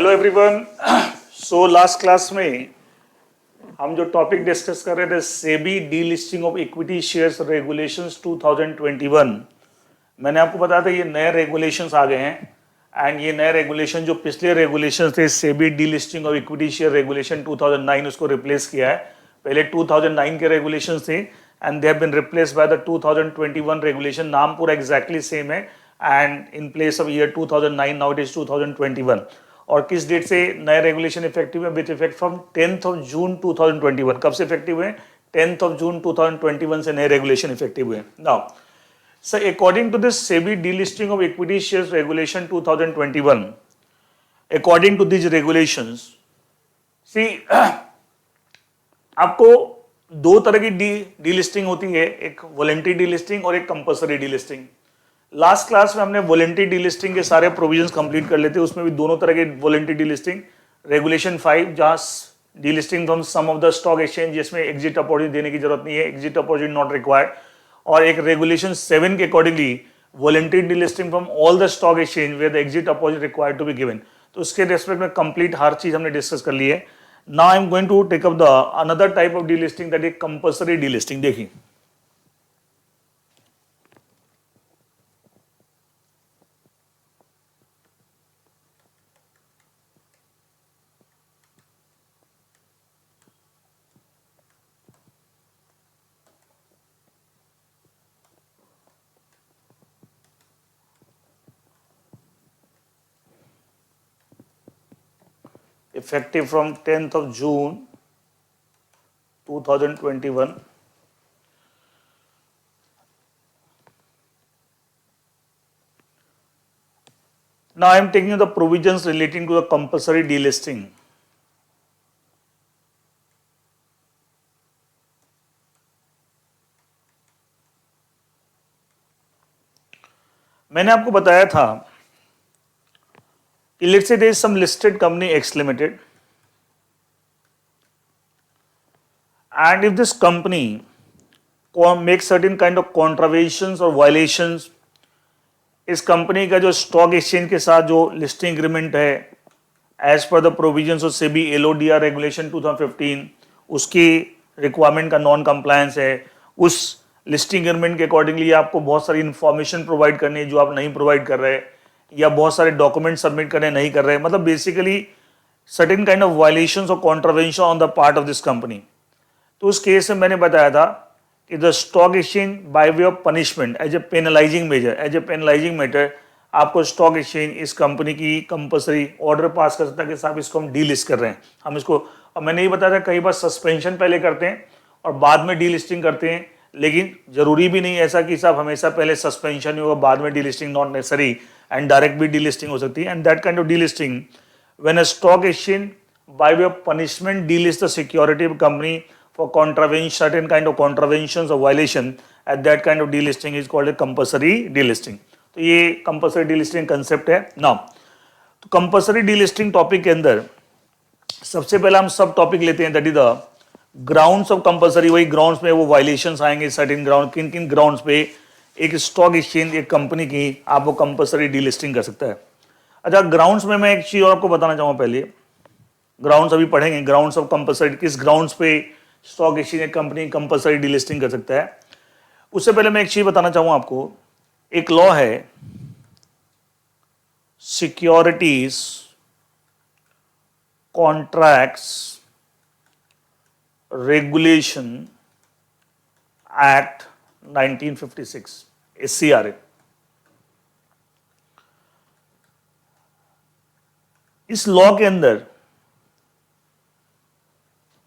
Hello everyone. So last class में हम जो टॉपिक डिस्कस कर रहे थे SEBI delisting of equity shares regulations 2021। मैंने आपको बताया था ये नए रेगुलेशंस आ गए हैं एंड ये नए रेगुलेशन जो पिछले रेगुलेशंस थे SEBI delisting of equity share regulation 2009 उसको रिप्लेस किया है। पहले 2009 के रेगुलेशंस थे and they have been replaced by the 2021 regulation. नाम पूरा एग्जैक्टली सेम है and in place of year 2009 now it is 2021। और किस डेट से नए रेगुलेशन इफेक्टिव है? With effect from 10th of June 2021। कब से इफेक्टिव हुए? 10th of June 2021 से नए रेगुलेशन इफेक्टिव हुए। Now sir according to this SEBI delisting of equity shares regulation 2021, according to this regulations see आपको दो तरह की डीलिस्टिंग होती है, एक वॉलंटरी डीलिस्टिंग और एक कंपल्सरी डीलिस्टिंग। लास्ट क्लास में हमने वॉलंटरी डीलिस्टिंग के सारे प्रोविजंस कंप्लीट कर लेते हैं। उसमें भी दोनों तरह के वॉलंटरी डीलिस्टिंग, रेगुलेशन 5 जहां delisting from some of the stock exchange जिसमें एग्जिट अपॉर्चुनिटी देने की जरूरत नहीं है, एग्जिट अपॉर्चुनिटी नॉट रिक्वायर्ड, और एक रेगुलेशन 7 के accordingly voluntary delisting from all the stock exchange where the exit opportunity required to be given. तो उसके रेस्पेक्ट में कंप्लीट हर चीज हमने डिस्कस कर ली है। Now I am going to take up the another type of delisting that is compulsory delisting. देखिए effective from 10th of June 2021. Now I am taking you the provisions relating to the compulsory delisting. मैंने आपको बताया था let's say there is some listed company X Limited, and if this company makes certain kind of contraventions or violations, इस company का जो stock exchange के साथ जो लिस्टिंग एग्रीमेंट है as per the provisions of SEBI LODR regulation 2015 उसकी requirement का non compliance है, उस लिस्टिंग एग्रीमेंट के अकॉर्डिंगली आपको बहुत सारी इंफॉर्मेशन प्रोवाइड करनी है जो आप नहीं प्रोवाइड कर रहे, या बहुत सारे डॉक्यूमेंट सबमिट करने नहीं कर रहे, मतलब basically certain kind of violations और contravention on the part of this company. तो उस केस में मैंने बताया था कि the stock exchange by way of punishment as a penalizing measure आपको स्टॉक एक्सचेंज इस कंपनी की कंपल्सरी ऑर्डर पास कर सकता है कि साहब इसको हम डीलिस्ट कर रहे हैं, हम इसको। और मैंने ये बताया था कई बार सस्पेंशन पहले करते हैं और बाद में डीलिस्टिंग करते हैं, लेकिन जरूरी भी नहीं ऐसा कि साहब हमेशा पहले सस्पेंशन ही होगा बाद में delisting, not necessary, and direct भी डीलिस्टिंग हो सकती है। And that kind of delisting when a stock exchange by way of punishment delist the security of company for contravention, certain kind of contraventions or violation, at that kind of delisting is called a compulsory delisting. तो ये compulsory delisting concept है। Now, तो compulsory delisting topic के अंदर सबसे पहला हम सब टॉपिक लेते हैं, that is the grounds of compulsory। वही grounds में वो violations आएंगे, certain ground, किन किन grounds पे एक स्टॉक एक्सचेंज एक कंपनी की आप वो कंपल्सरी डीलिस्टिंग कर सकता है। अच्छा, ग्राउंड्स में मैं एक चीज और आपको बताना चाहूँगा। पहले ग्राउंड्स अभी पढ़ेंगे, ग्राउंड्स ऑफ कंपल्सरी, किस ग्राउंड्स पे स्टॉक एक्सचेंज एक कंपनी कंपल्सरी डीलिस्टिंग कर सकता है। उससे पहले मैं एक चीज बताना चाहूंगा आपको, एक लॉ है securities contracts regulation act 1956 SCRA। इस लॉ के अंदर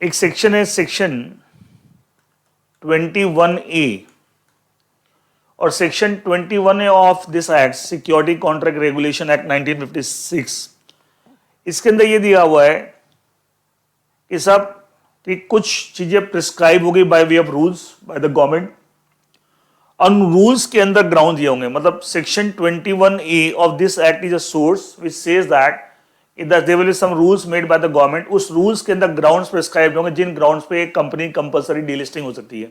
एक सेक्शन है, सेक्शन 21A, और section 21A of this act security contract regulation act 1956, इसके अंदर ये दिया हुआ है कि सब कि कुछ चीजें प्रिस्क्राइब होगी bye way of rules by the government, और रूल्स के अंदर ग्राउंड दिए होंगे। मतलब section 21A of this act is a source which says that there will be some rules made by the government, उस रूल्स के अंदर ग्राउंड्स प्रिस्क्राइब होंगे जिन ग्राउंड्स पे एक कंपनी कंपल्सरी डीलिस्टिंग हो सकती है।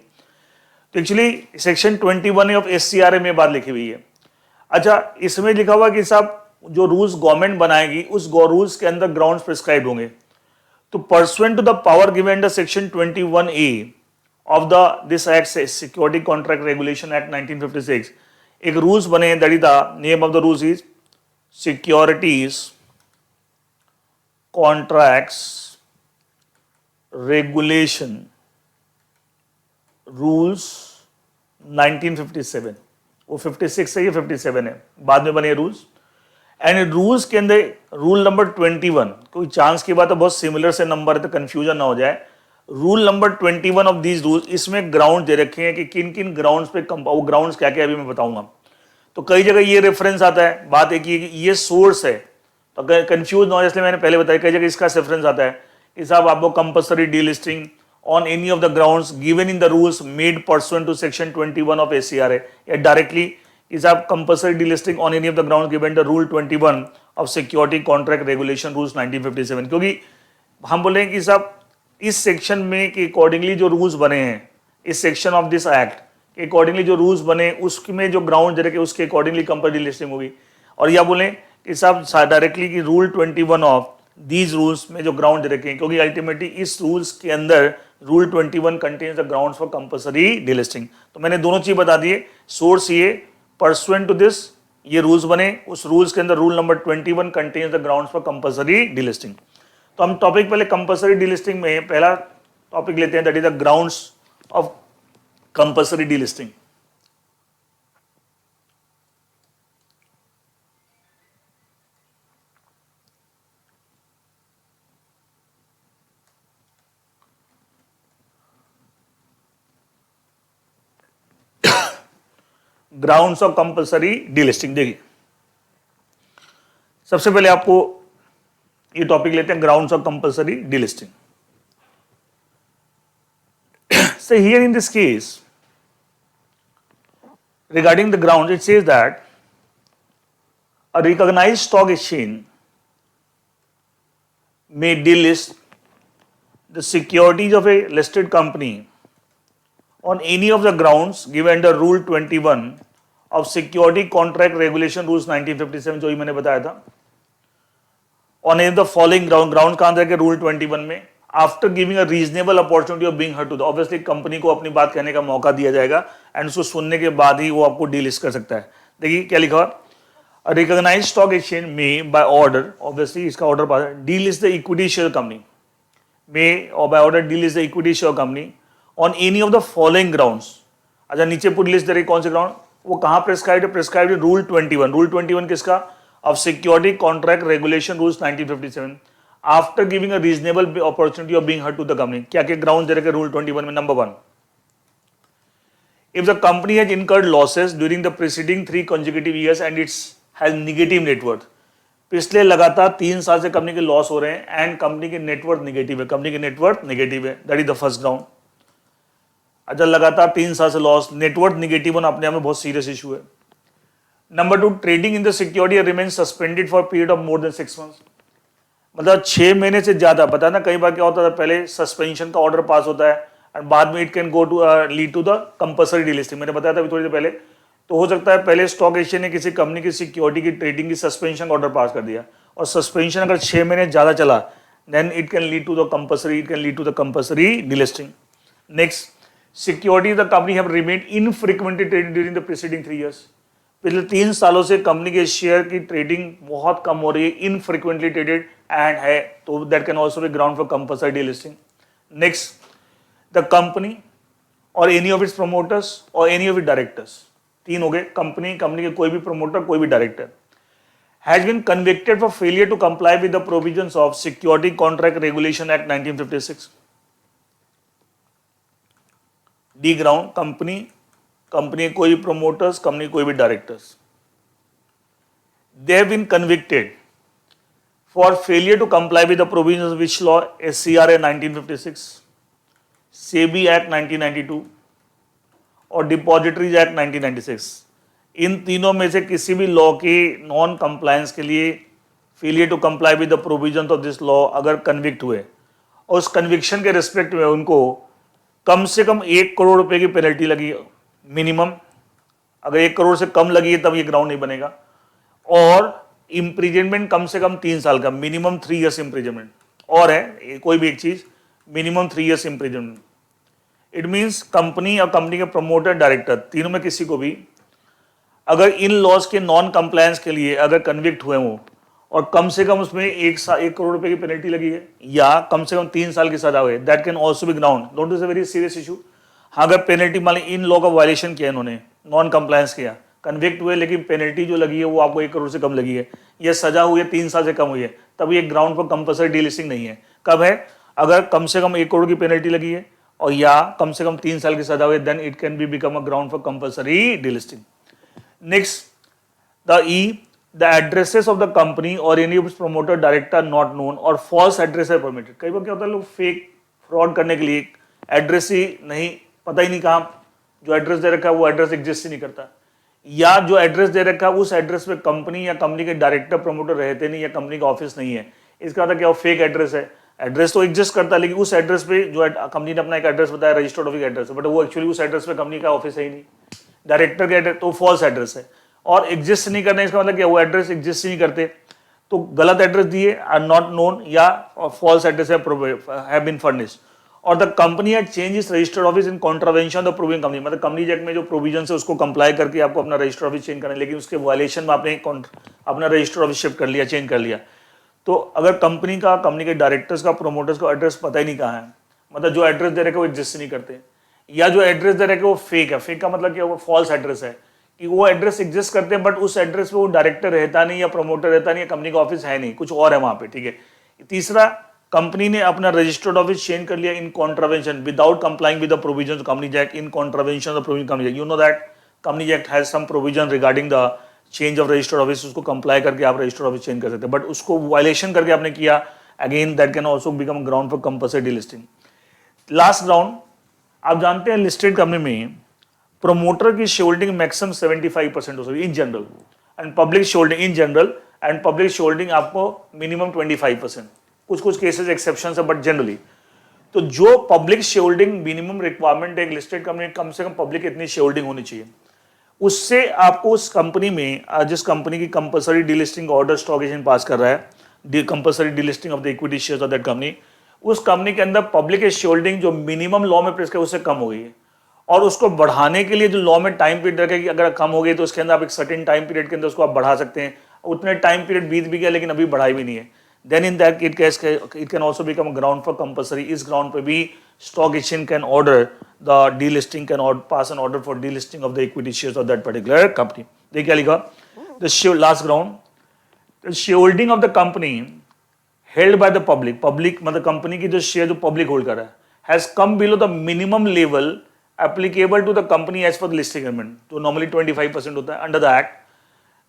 तो actually section 21A of SCRA में बात लिखी हुई है। अच्छा, इसमें लिखा हुआ कि साहब जो रूल्स गवर्नमेंट बनाएगी उस रूल्स के अंदर ग्राउंड्स प्रिस्क्राइब होंगे। तो pursuant to the power given the section 21A of the this act security contract regulation act 1956 एक रूल्स बने, that is the name of the rules is securities contracts regulation rules 1957। वो 56 है, ये 57 है, बाद में बने रूल्स। एंड रूल्स के अंदर रूल नंबर 21, कोई चांस की बात है बहुत सिमिलर से नंबर है तो कंफ्यूजन ना हो जाए। Rule number 21 of these rules, इसमें ग्राउंड दे रखे हैं कि किन किन ग्राउंड्स पे वो ग्राउंड्स क्या क्या अभी मैं बताऊंगा। तो कई जगह ये रेफरेंस आता है, बात एक ये सोर्स है तो कंफ्यूज ना हो, इसलिए मैंने पहले बताया। कई जगह इसका रेफरेंस आता है कि साहब आपको compulsory delisting on any of the grounds given in the rules made pursuant to section 21 of ACRA, या directly is आप compulsory delisting on any of the grounds given the rule 21 of security contract regulation rules 1957। क्योंकि हम बोले कि साहब इस section में के अकॉर्डिंगली जो रूल्स बने हैं, इस सेक्शन ऑफ दिस एक्ट के अकॉर्डिंगली जो रूल्स बने उसमें जो ग्राउंड दे रखे उसके अकॉर्डिंगली कंपल्सरी डिलिस्टिंग होगी। और या बोले कि साहब डायरेक्टली कि रूल 21 ऑफ दीज रूल्स में जो ग्राउंड दे रखे हैं, क्योंकि अल्टीमेटली इस रूल्स के अंदर rule 21 contains the grounds for compulsory delisting. तो मैंने दोनों चीज बता दिए, सोर्स ये परसुएंट टू दिस ये रूल्स बने, उस रूल्स के अंदर rule number 21 contains the grounds for compulsory delisting. तो हम टॉपिक पहले कंपल्सरी डिलिस्टिंग में पहला टॉपिक लेते हैं, that is the grounds of compulsory delisting. Grounds of compulsory delisting. देखिए सबसे पहले आपको ये टॉपिक लेते हैं, grounds of compulsory delisting. So here in this case regarding the grounds it says that a recognized stock exchange may delist the securities of a listed company on any of the grounds given under Rule 21 of Security Contract Regulation Rules 1957, जो ही मैंने बताया था। On any of the following ground कहाँ था कि Rule 21 में after giving a reasonable opportunity of being heard to the, obviously company को अपनी बात कहने का मौका दिया जाएगा एंड उसको सुनने के बाद ही वो आपको डीलिस्ट कर सकता है। देखिए क्या लिखा, a recognized stock exchange may by order, obviously इसका ऑर्डर पास है, delist the equity share company may or by order delist the equity share company on any of the following grounds। अच्छा नीचे पूरी लिस्ट दे रही कौन से ground, वो कहाँ प्रेस्क्राइब्ड है, प्रेस्क्राइब्ड रूल 21। रूल 21 किसका, of security contract regulation rules 1957 after giving a reasonable opportunity of being heard to the company. क्या क्या ग्राउंड दे रखे रूल 21 में, number 1 if the company has incurred losses during the preceding 3 consecutive years and its has negative net worth, पिछले लगातार 3 साल से company के लॉस हो रहे हैं एंड कंपनी के नेटवर्थ नेगेटिव है, कंपनी के नेटवर्थ नेगेटिव है, that is the first ground. अच्छा लगातार 3 साल से लॉस, नेटवर्थ नेगेटिव होना अपने आप में बहुत सीरियस इशू है। Number 2 trading in the security remain suspended for period of more than 6 months, मतलब 6 महीने से ज्यादा। पता है ना कई बार क्या होता था, पहले सस्पेंशन का ऑर्डर पास होता है और बाद में it can go to lead to the compulsory delisting, मैंने बताया था अभी थोड़ी देर पहले। तो हो सकता है पहले स्टॉक एक्सचेंज ने किसी कंपनी की सिक्योरिटी की ट्रेडिंग की सस्पेंशन का ऑर्डर पास कर दिया और सस्पेंशन अगर 6 महीने ज्यादा चला then it can lead to the compulsory delisting. Next security the company have remained infrequently traded during the preceding 3 years, पिछले 3 सालों से कंपनी के शेयर की ट्रेडिंग बहुत कम हो रही है, इनफ्रीक्वेंटली ट्रेडेड एंड है, तो that can also be ground for compulsory delisting. Next the company और एनी ऑफ इट्स प्रमोटर्स और एनी ऑफ इट डायरेक्टर्स, 3 हो गए, कंपनी के कोई भी प्रमोटर कोई भी director has been convicted for failure to comply with the provisions of security contract regulation act 1956। The ground company कोई प्रमोटर्स, कंपनी कोई भी directors, they have been convicted for failure to comply with the provisions of which law, SCRA 1956, SEBI act 1992 और depositories act 1996। इन तीनों में से किसी भी law के नॉन कंप्लायंस के लिए failure to comply with the provisions of this law अगर कन्विक्ट हुए और उस कन्विक्शन के रिस्पेक्ट में उनको कम से कम 1 करोड़ रुपए की पेनल्टी लगी मिनिमम, अगर 1 करोड़ से कम लगी है तब ये ग्राउंड नहीं बनेगा, और इम्प्रिजनमेंट कम से कम 3 साल का, मिनिमम 3 ईयर्स इम्प्रिजनमेंट, और है कोई भी एक चीज minimum 3 years imprisonment. It means company और कंपनी के प्रमोटर डायरेक्टर तीनों में किसी को भी अगर इन लॉज के नॉन कंप्लायंस के लिए अगर कन्विक्ट हुए हो और कम से कम उसमें 1 करोड़ रुपए की पेनल्टी लगी है या कम से कम 3 साल की सजा हुई है, that can also be ground. Don't is a very serious issue. हाँ, अगर पेनल्टी मान ली इन लॉ का वायलेशन किया, इन्होंने नॉन कंप्लायंस किया, कन्विक्ट हुए, लेकिन पेनल्टी जो लगी है वो आपको 1 करोड़ से कम लगी है, या सजा हुई है 3 साल से कम हुई है, तब ये ग्राउंड पर कंपल्सरी डीलिस्टिंग नहीं है। कब है? अगर कम से कम 1 करोड़ की पेनल्टी लगी है और या कम से कम 3 साल की सजा हुई है, then it can be become a ground for compulsory delisting. Next, the E, the addresses of the company or any of its promoter director not known or false address है permitted। कई बार क्या होता है, लोग फेक फ्रॉड करने के लिए address ही नहीं, पता ही नहीं कहाँ जो एड्रेस दे रखा है वो एड्रेस एग्जिस्ट ही नहीं करता, या जो एड्रेस दे रखा है उस एड्रेस पे कंपनी या कंपनी के डायरेक्टर प्रमोटर रहते नहीं, या कंपनी का ऑफिस नहीं है। इसका मतलब क्या, फेक एड्रेस है। एड्रेस तो एग्जिस्ट करता है, लेकिन उस एड्रेस पे जो कंपनी ने अपना एक एड्रेस बताया रजिस्टर्ड ऑफिस एड्रेस है, बट वो एक्चुअली उस एड्रेस पे कंपनी का ऑफिस है ही नहीं, डायरेक्टर का एड्रेस तो फॉल्स एड्रेस है। और एग्जिस्ट नहीं करना, इसका मतलब क्या, वो एड्रेस एग्जिस्ट नहीं करते, तो गलत एड्रेस दिए, आर नॉट नोन, या false address have been furnished, और the company had change its registered office in contravention the proving company. मतलब कंपनी एक्ट में जो प्रोविजन है उसको कंप्लाई करके आपको अपना रजिस्टर्ड ऑफिस चेंज करना है, लेकिन उसके वायलेशन में आपने अपना रजिस्टर्ड ऑफिस शिफ्ट कर लिया, चेंज कर लिया। तो अगर कंपनी का, कंपनी के डायरेक्टर्स का, प्रोमोटर्स का एड्रेस पता ही नहीं कहाँ है, मतलब जो एड्रेस दे रखे वो एग्जिस्ट नहीं करते, या जो एड्रेस दे रखे वो फेक है। फेक का मतलब क्या, वो फॉल्स एड्रेस है कि वो एड्रेस एग्जिस्ट करते हैं बट उस एड्रेस पे वो डायरेक्टर रहता नहीं, या प्रमोटर रहता नहीं, या कंपनी का ऑफिस है नहीं, कुछ और है वहां पे, ठीक है। तीसरा, कंपनी ने अपना रजिस्टर्ड ऑफिस चेंज कर लिया in contravention without complying with the provision of company act, in contravention of provision company act. You know that company act has some provision regarding the change of registered office, उसको comply करके आप registered office change कर सकते हैं, but उसको violation करके आपने किया, again that can also become ground for compulsory delisting. Last ground, आप जानते हैं लिस्टेड कंपनी में प्रोमोटर की शेयरहोल्डिंग मैक्सिमम 75% हो सकती है in general, and public shareholding in general, and public shareholding आपको मिनिमम 25%। कुछ कुछ केसेस एक्सेप्शन है, बट जनरली तो जो पब्लिक शेयरहोल्डिंग मिनिमम रिक्वायरमेंट है एक लिस्टेड कंपनी, कम से कम पब्लिक इतनी शेयरहोल्डिंग होनी चाहिए, उससे आपको उस कंपनी में, जिस कंपनी की compulsory delisting order stock exchange pass कर रहा है, compulsory delisting of the equity shares of that company, उस कंपनी के अंदर पब्लिक शेयरहोल्डिंग जो मिनिमम लॉ में प्रेस्क्राइब उससे कम हो गई है, और उसको बढ़ाने के लिए जो लॉ में टाइम पीरियड रखे कि अगर कम हो गई तो उसके अंदर आप एक सर्टेन टाइम पीरियड के अंदर उसको आप बढ़ा सकते हैं, उतने टाइम पीरियड बीत भी गया लेकिन अभी बढ़ाई भी नहीं है, then in that it can also become ground for compulsory. इस ग्राउंड पे भी stock exchange can order the delisting, can pass an order for delisting of the equity shares of that particular company. देखिए क्या लिखा, the last ground, the shareholding of the company held by the public, public मतलब company की जो share जो public hold कर रहा है, has come below the minimum level applicable to the company as per the listing agreement, तो normally 25% होता है under the act,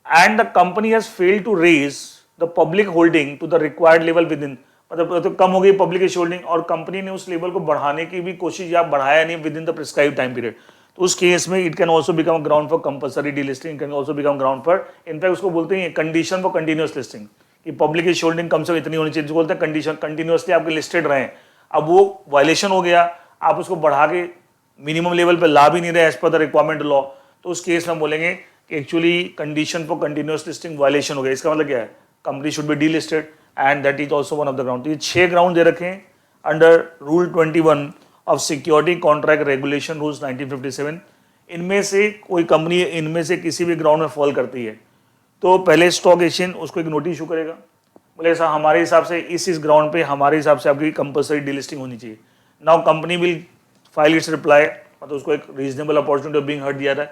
and the company has failed to raise the public holding to the required level within, मतलब तो कम हो गई public की holding और company ने उस लेवल को बढ़ाने की भी कोशिश या बढ़ाया नहीं with in the prescribe time period, तो उस केस में it can also become ground for compulsory delisting, can also become ground for, in fact उसको बोलते हैं कंडीशन फॉर कंटिन्यूअस लिस्टिंग, कि पब्लिक की होल्डिंग कम से कम इतनी होनी चाहिए, जो बोलते हैं कंडीशन कंटिन्यूअसली आपके लिस्टेड रहे, अब वो वायलेशन हो गया, आप उसको बढ़ा के मिनिमम लेवल पे ला भी नहीं रहे as per the requirement law, तो उस केस में बोलेंगे कि actually condition for continuous listing violation हो गया। इसका मतलब क्या है, company should be delisted, and that is also one of the ground. तो ये 6 ग्राउंड दे रखे हैं under rule 21 of security contract regulation rules 1957। इनमें से कोई कंपनी इनमें से किसी भी ग्राउंड में फॉल करती है तो पहले स्टॉक एक्सचेंज उसको एक नोटिस इशू करेगा, बोले ऐसा हमारे हिसाब से इस ग्राउंड पे हमारे हिसाब से आपकी कंपल्सरी डीलिस्टिंग होनी चाहिए। Now company will file its reply, मतलब उसको एक reasonable opportunity of being heard दिया था,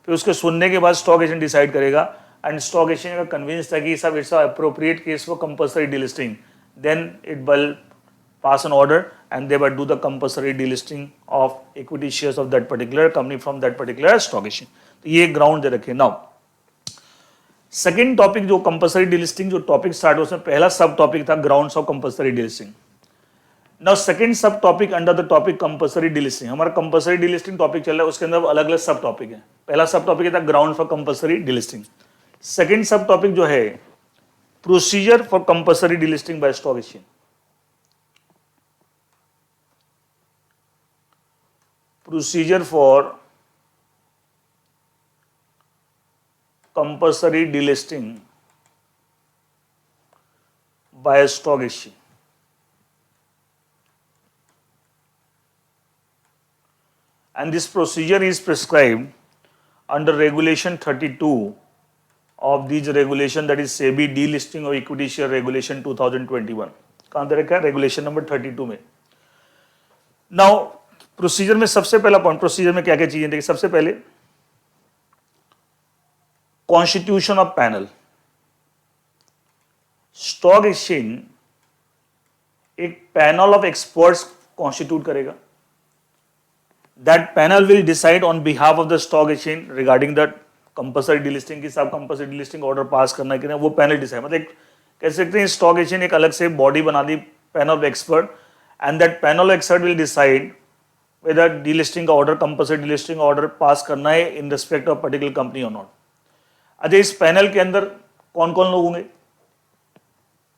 फिर उसके सुनने के बाद स्टॉक एक्सचेंज डिसाइड करेगा, एंड स्टॉक एक्सचेंज का कन्विंस था कि सब its appropriate case for compulsory delisting, then it will pass an order and they will do the compulsory delisting of equity shares of that particular company from that particular stock exchange. तो ये ground दे रखे। Now second topic जो compulsory delisting जो topic start हुआ उसमें पहला sub topic था grounds of compulsory delisting. Now second sub topic under the topic compulsory delisting, हमारा कंपल्सरी डीलिस्टिंग टॉपिक चल रहा है, उसके अंदर अलग अलग सब टॉपिक है। पहला सब टॉपिक था ground for compulsory delisting. Second sub topic जो है procedure for compulsory delisting by stock exchange. Procedure for compulsory delisting by a stock exchange. And this procedure is prescribed under regulation 32 of these regulation, that is SEBI delisting of equity share regulation 2021. कहाँ दे रखा है? Regulation number 32 में. Now procedure में सबसे पहला point, procedure में क्या क्या चीजें देखिए. सबसे पहले constitution of panel. Stock exchange एक पैनल ऑफ एक्सपर्ट्स कॉन्स्टिट्यूट करेगा. That panel will decide on behalf of the stock exchange regarding the compulsory delisting की साहब कंपल्सरी डीलिस्टिंग ऑर्डर पास करना है कि नहीं, वो पैनल डिसाइड. मतलब कह सकते हैं स्टॉक एक्सचेंज एक अलग से बॉडी बना दी, panel of expert, and that panel of expert will decide whether delisting का order, compulsory delisting order pass करना है in respect of particular company और नॉट. अच्छा, इस पैनल के अंदर कौन कौन लोग होंगे?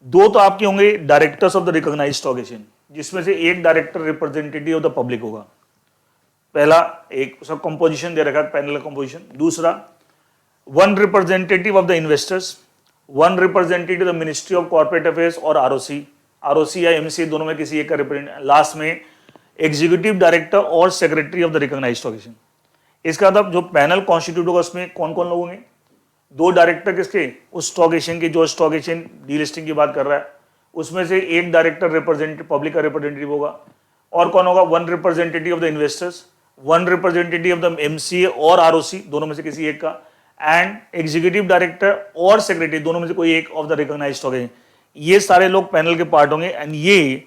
दो तो आपके होंगे directors of the recognised stock exchange, जिसमें से एक director representative of the public होगा. पहला एक सब कंपोजिशन दे रखा है पैनल का कंपोजिशन. दूसरा, one representative of the investors, one representative the ministry of corporate affairs और आरओसी या एमसी दोनों में किसी एक का रिप्रेजेंटेटिव. लास्ट में एग्जीक्यूटिव डायरेक्टर और secretary of the recognised stock exchange. इसका मतलब जो पैनल कॉन्स्टिट्यूट होगा उसमें कौन कौन लोग होंगे? दो डायरेक्टर किसके? उस स्टॉक एक्सचेंज के, जो स्टॉक एक्सचेंज डीलिस्टिंग की बात कर रहा है उसमें से एक डायरेक्टर रिप्रेजेंटेटिव पब्लिक का रिप्रेजेंटेटिव होगा. और कौन होगा? One representative of the investors, one representative of the MCA और आरओसी दोनों में से किसी एक का, एंड एग्जीक्यूटिव डायरेक्टर और सेक्रेटरी दोनों में से कोई एक of the recognised stock exchange. ये सारे लोग पैनल के पार्ट होंगे. एंड ये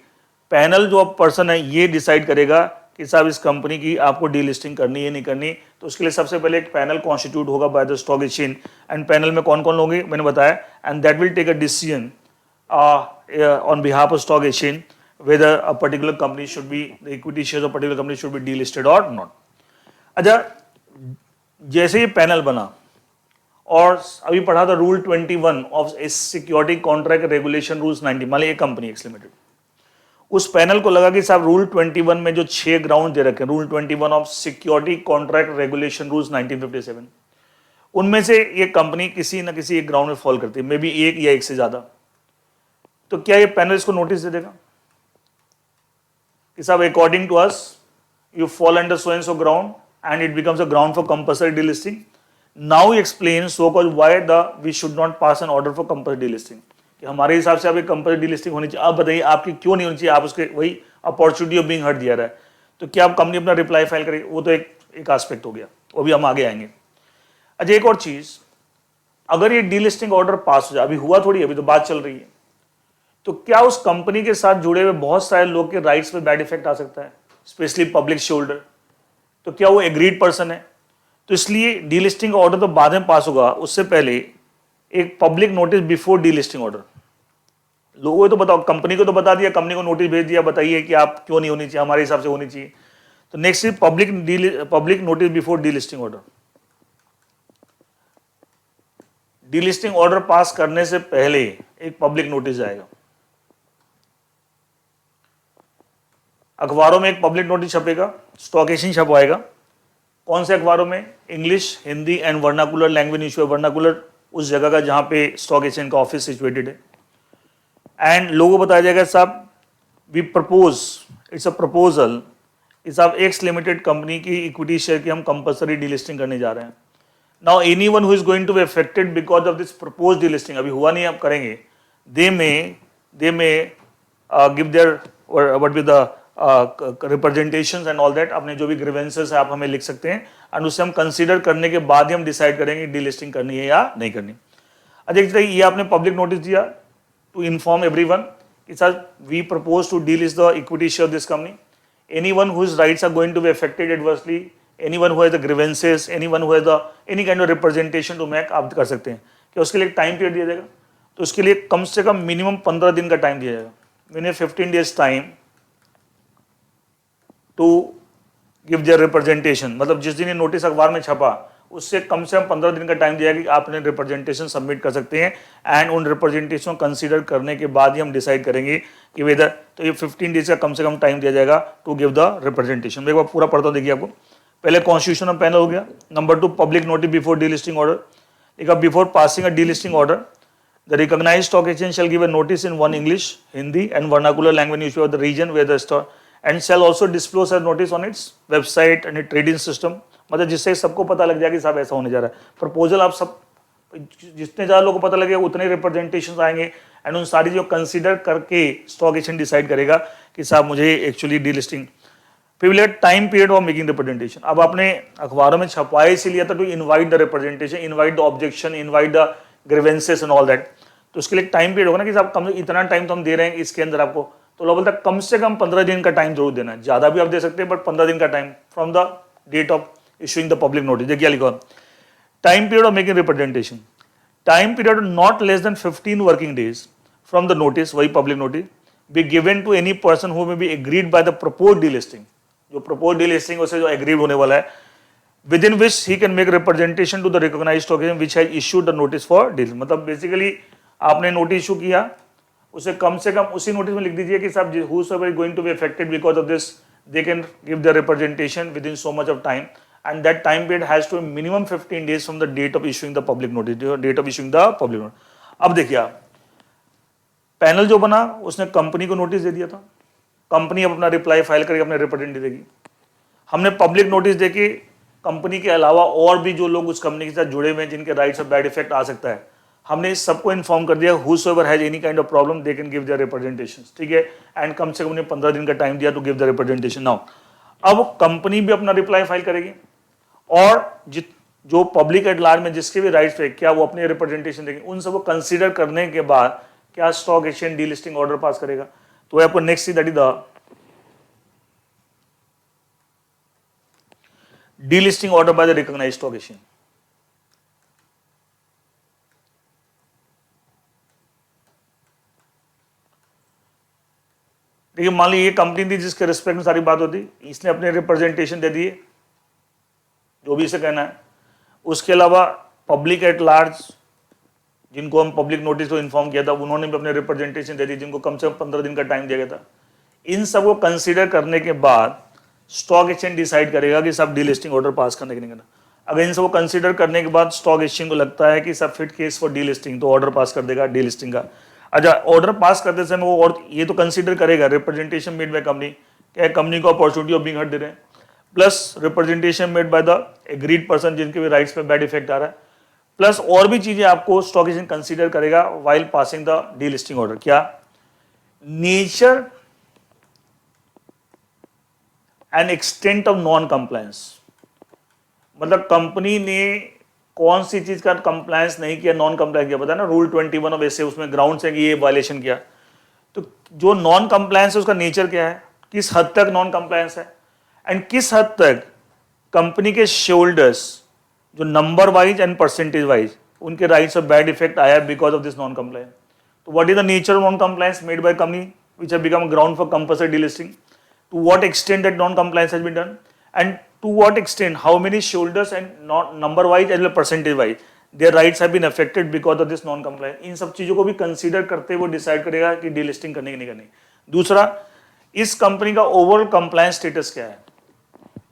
पैनल जो पर्सन है ये डिसाइड करेगा कि साहब इस कंपनी की आपको डीलिस्टिंग करनी है नहीं करनी. तो उसके लिए सबसे पहले एक पैनल कॉन्स्टिट्यूट होगा by the stock exchange, and panel में कौन कौन लोग होंगे मैंने बताया, and that will take a decision on behalf of stock exchange whether a particular company should be, the equity shares of particular company should be delisted or not. अच्छा, जैसे ये पैनल बना और अभी पढ़ा था rule 21 of security contract regulation rules 90, मान ली एक कंपनी एक्स लिमिटेड, उस पैनल को लगा कि साहब रूल 21 में जो 6 ग्राउंड दे रखे हैं, rule 21 of security contract regulation rules 1957, उनमें से ये कंपनी किसी न किसी एक ग्राउंड में फॉल करती है, मे बी एक या एक से ज्यादा. तो क्या ये पैनल इसको नोटिस दे देगा कि साहब according to us you fall under so and so ground and it becomes a ground for compulsory delisting. Now explain so called why the we should not pass an order for compulsory delisting. कि हमारे हिसाब से आप एक compulsory delisting होनी चाहिए. आप बताइए आपकी क्यों नहीं होनी चाहिए? आप उसके वही अपॉर्चुनिटी ऑफ बीइंग हर्ट दिया रहा है, तो क्या आप कंपनी अपना रिप्लाई फाइल करेगी? वो तो एक एस्पेक्ट हो गया, वो भी हम आगे आएंगे. अच्छा, एक और चीज, अगर ये डीलिस्टिंग ऑर्डर पास हो जाए, अभी हुआ थोड़ी, अभी तो बात चल रही है, तो क्या उस कंपनी के साथ जुड़े हुए बहुत सारे लोग के राइट्स पे बैड इफेक्ट आ सकता है, स्पेशली पब्लिक शेयर होल्डर? तो क्या वो एग्रीड पर्सन है? तो इसलिए डीलिस्टिंग ऑर्डर तो बाद में पास होगा, उससे पहले एक public notice before delisting order. लोगों को तो बताओ, कंपनी को तो बता दिया, कंपनी को नोटिस भेज दिया, बताइए कि आप क्यों नहीं होनी चाहिए, हमारे हिसाब से होनी चाहिए. तो next is public notice before delisting order. Delisting order पास करने से पहले एक पब्लिक नोटिस जाएगा. अखबारों में एक पब्लिक नोटिस छपेगा, स्टॉक एक्सचेंज छपवाएगा. कौन से अखबारों में? English, Hindi and vernacular language newspaper. Vernacular उस जगह का जहां पे स्टॉक एक्सचेंज का ऑफिस सिचुएटेड है. एंड लोगों को बताया जाएगा साहब we propose, it's a proposal, इस आप एक्स लिमिटेड कंपनी की इक्विटी शेयर की हम कंपल्सरी डीलिस्टिंग करने जा रहे हैं. Now anyone who is going to be affected because of this propose delisting, अभी हुआ नहीं, आप करेंगे, they may give their what be the representations and all that. अपने जो भी ग्रीवेंसेस है आप हमें लिख सकते हैं, एंड उसे हम कंसीडर करने के बाद ही हम डिसाइड करेंगे डीलिस्टिंग करनी है या नहीं करनी. अच्छा, ये आपने पब्लिक नोटिस दिया टू इन्फॉर्म एवरीवन कि sir we propose to delist the equity share of this company. Anyone whose rights are going to be affected adversely, anyone who has the grievances, anyone who has the any kind of representation to make, आप कर सकते हैं. कि उसके लिए time period दिया जाएगा, तो उसके लिए कम से कम मिनिमम 15 दिन का टाइम दिया जाएगा, minimum 15 days time to give their representation. मतलब जिस दिन ये नोटिस अखबार में छपा उससे कम 15 दिन का टाइम दिया कि आप अपने रिप्रेजेंटेशन सबमिट कर सकते हैं, एंड उन रिप्रेजेंटेशन को कंसीडर करने के बाद ही हम डिसाइड करेंगे कि वेदर, तो ये 15 डेज का कम से कम टाइम दिया जाएगा टू गिव द रिप्रेजेंटेशन. मैं एक बार पूरा पढ़ता हूँ, देखिए आपको. पहले कॉन्स्टिट्यूशन ऑफ पैनल हो गया. Number 2 public notice before delisting order. एक before passing a delisting order The recognized stock exchange shall give a notice in one English, Hindi and vernacular language newspaper of the region where the store and shall also disclose a notice on its website and its trading system. मतलब जिससे सबको पता लग जाए कि साहब ऐसा होने जा रहा है. प्रपोजल आप सब जितने ज़्यादा लोगों को पता लगेगा उतने रिप्रेजेंटेशन आएंगे एंड उन सारी जो कंसीडर करके स्टॉक एक्सचेंज डिसाइड करेगा कि साहब मुझे एक्चुअली डीलिस्टिंग. फिर will time period of making representation. अब आपने अखबारों में छपवाया इसीलिए था to invite the representation, invite the objection, invite the grievances and all that. तो उसके लिए टाइम पीरियड होगा ना कि साहब कम इतना टाइम तो हम दे रहे हैं इसके अंदर आपको, तो लोग बोलता है कम से कम 15 दिन का टाइम जरूर देना है. ज़्यादा भी आप दे सकते हैं बट 15 दिन का time from the date of issuing the public notice. देखिए लिखो time period of making representation. Time period not less than 15 working days from the notice, वही public notice, be given to any person who may be agreed by the proposed delisting. जो propose delisting उसे जो agreed होने वाला है, within which he can make representation to the recognised stock exchange which has issued the notice for deal. मतलब basically आपने notice issue किया, उसे कम से कम उसी नोटिस में लिख दीजिए कि साहब whosoever is going to be affected because of this, they can give their representation within so much of time, and that time period has to be minimum 15 days from the date of issuing the public notice, date of issuing the public notice. अब देखिए आप panel जो बना उसने company को notice दे दिया था, company अब अपना रिप्लाई फाइल करके अपने रिप्रेजेंटेटिव देगी. हमने पब्लिक नोटिस देके कंपनी के अलावा और भी जो लोग उस कंपनी के साथ जुड़े हुए हैं जिनके राइट्स ऑफ बैड इफेक्ट आ सकता है, हमने सबको इन्फॉर्म कर दिया whosoever has any kind of problem they can give their representations. ठीक है, एंड कम से कम उन्हें 15 दिन का टाइम दिया to give the representation. Now अब कंपनी भी अपना रिप्लाई फाइल करेगी और जो पब्लिक एट लार्ज में जिसके भी राइट्स पे क्या वो अपने रिप्रेजेंटेशन देंगे, उन सबको कंसीडर करने के बाद क्या stock exchange delisting order pass करेगा. तो आपको next see that is the delisting order by the recognised stock exchange. देखिए मान लीजिए ये कंपनी थी जिसके रिस्पेक्ट में सारी बात होती, इसने अपने रिप्रेजेंटेशन दे दिए जो भी इसे कहना है. उसके अलावा पब्लिक एट लार्ज जिनको हम पब्लिक नोटिस को इन्फॉर्म किया था उन्होंने भी अपने रिप्रेजेंटेशन दे दी जिनको कम से कम 15 दिन का टाइम दिया गया था. इन सबको कंसीडर करने के बाद स्टॉक एक्सचेंज डिसाइड करेगा कि सब डीलिस्टिंग ऑर्डर पास करने के नहीं करना. अगर इन सबको कंसीडर करने के बाद स्टॉक एक्सचेंज को लगता है कि सब फिट केस फॉर डीलिस्टिंग तो ऑर्डर पास कर देगा डीलिस्टिंग का. अच्छा ऑर्डर पास करते समय वो और ये तो कंसीडर करेगा रिप्रेजेंटेशन मेड बाय कंपनी, क्या कंपनी को अपॉर्चुनिटी ऑफ बीइंग हर्ट दे रहे हैं, plus representation made by the aggrieved person जिनके भी राइट्स पे बैड इफेक्ट आ रहा है, प्लस और भी चीजें आपको स्टॉक एक्सचेंज कंसीडर करेगा while passing the delisting order. क्या nature and extent of non compliance, मतलब कंपनी ने कौन सी चीज का कंप्लायंस नहीं किया, नॉन कंप्लायंस किया, पता है ना रूल 21 ऑफ ऐसे उसमें ग्राउंड्स है कि ये वायलेशन किया. तो जो नॉन कंप्लायंस है उसका नेचर क्या है, किस हद तक नॉन कंप्लायंस है एंड किस हद तक कंपनी के शेयरहोल्डर्स जो number wise and percentage wise उनके राइट्स ऑफ बैड इफेक्ट आया because of this non compliance. तो what is the nature of non compliance made by company which have become ground for compulsory delisting, to what extent that non-compliance has been done and to what extent how many shareholders and not number wise and percentage wise their rights have been affected because of this non-compliance. इन सब चीजों को भी consider करते हुए decide करेगा कि delisting करने की नहीं करनी. दूसरा, इस कंपनी का ओवरऑल कंप्लायंस स्टेटस क्या है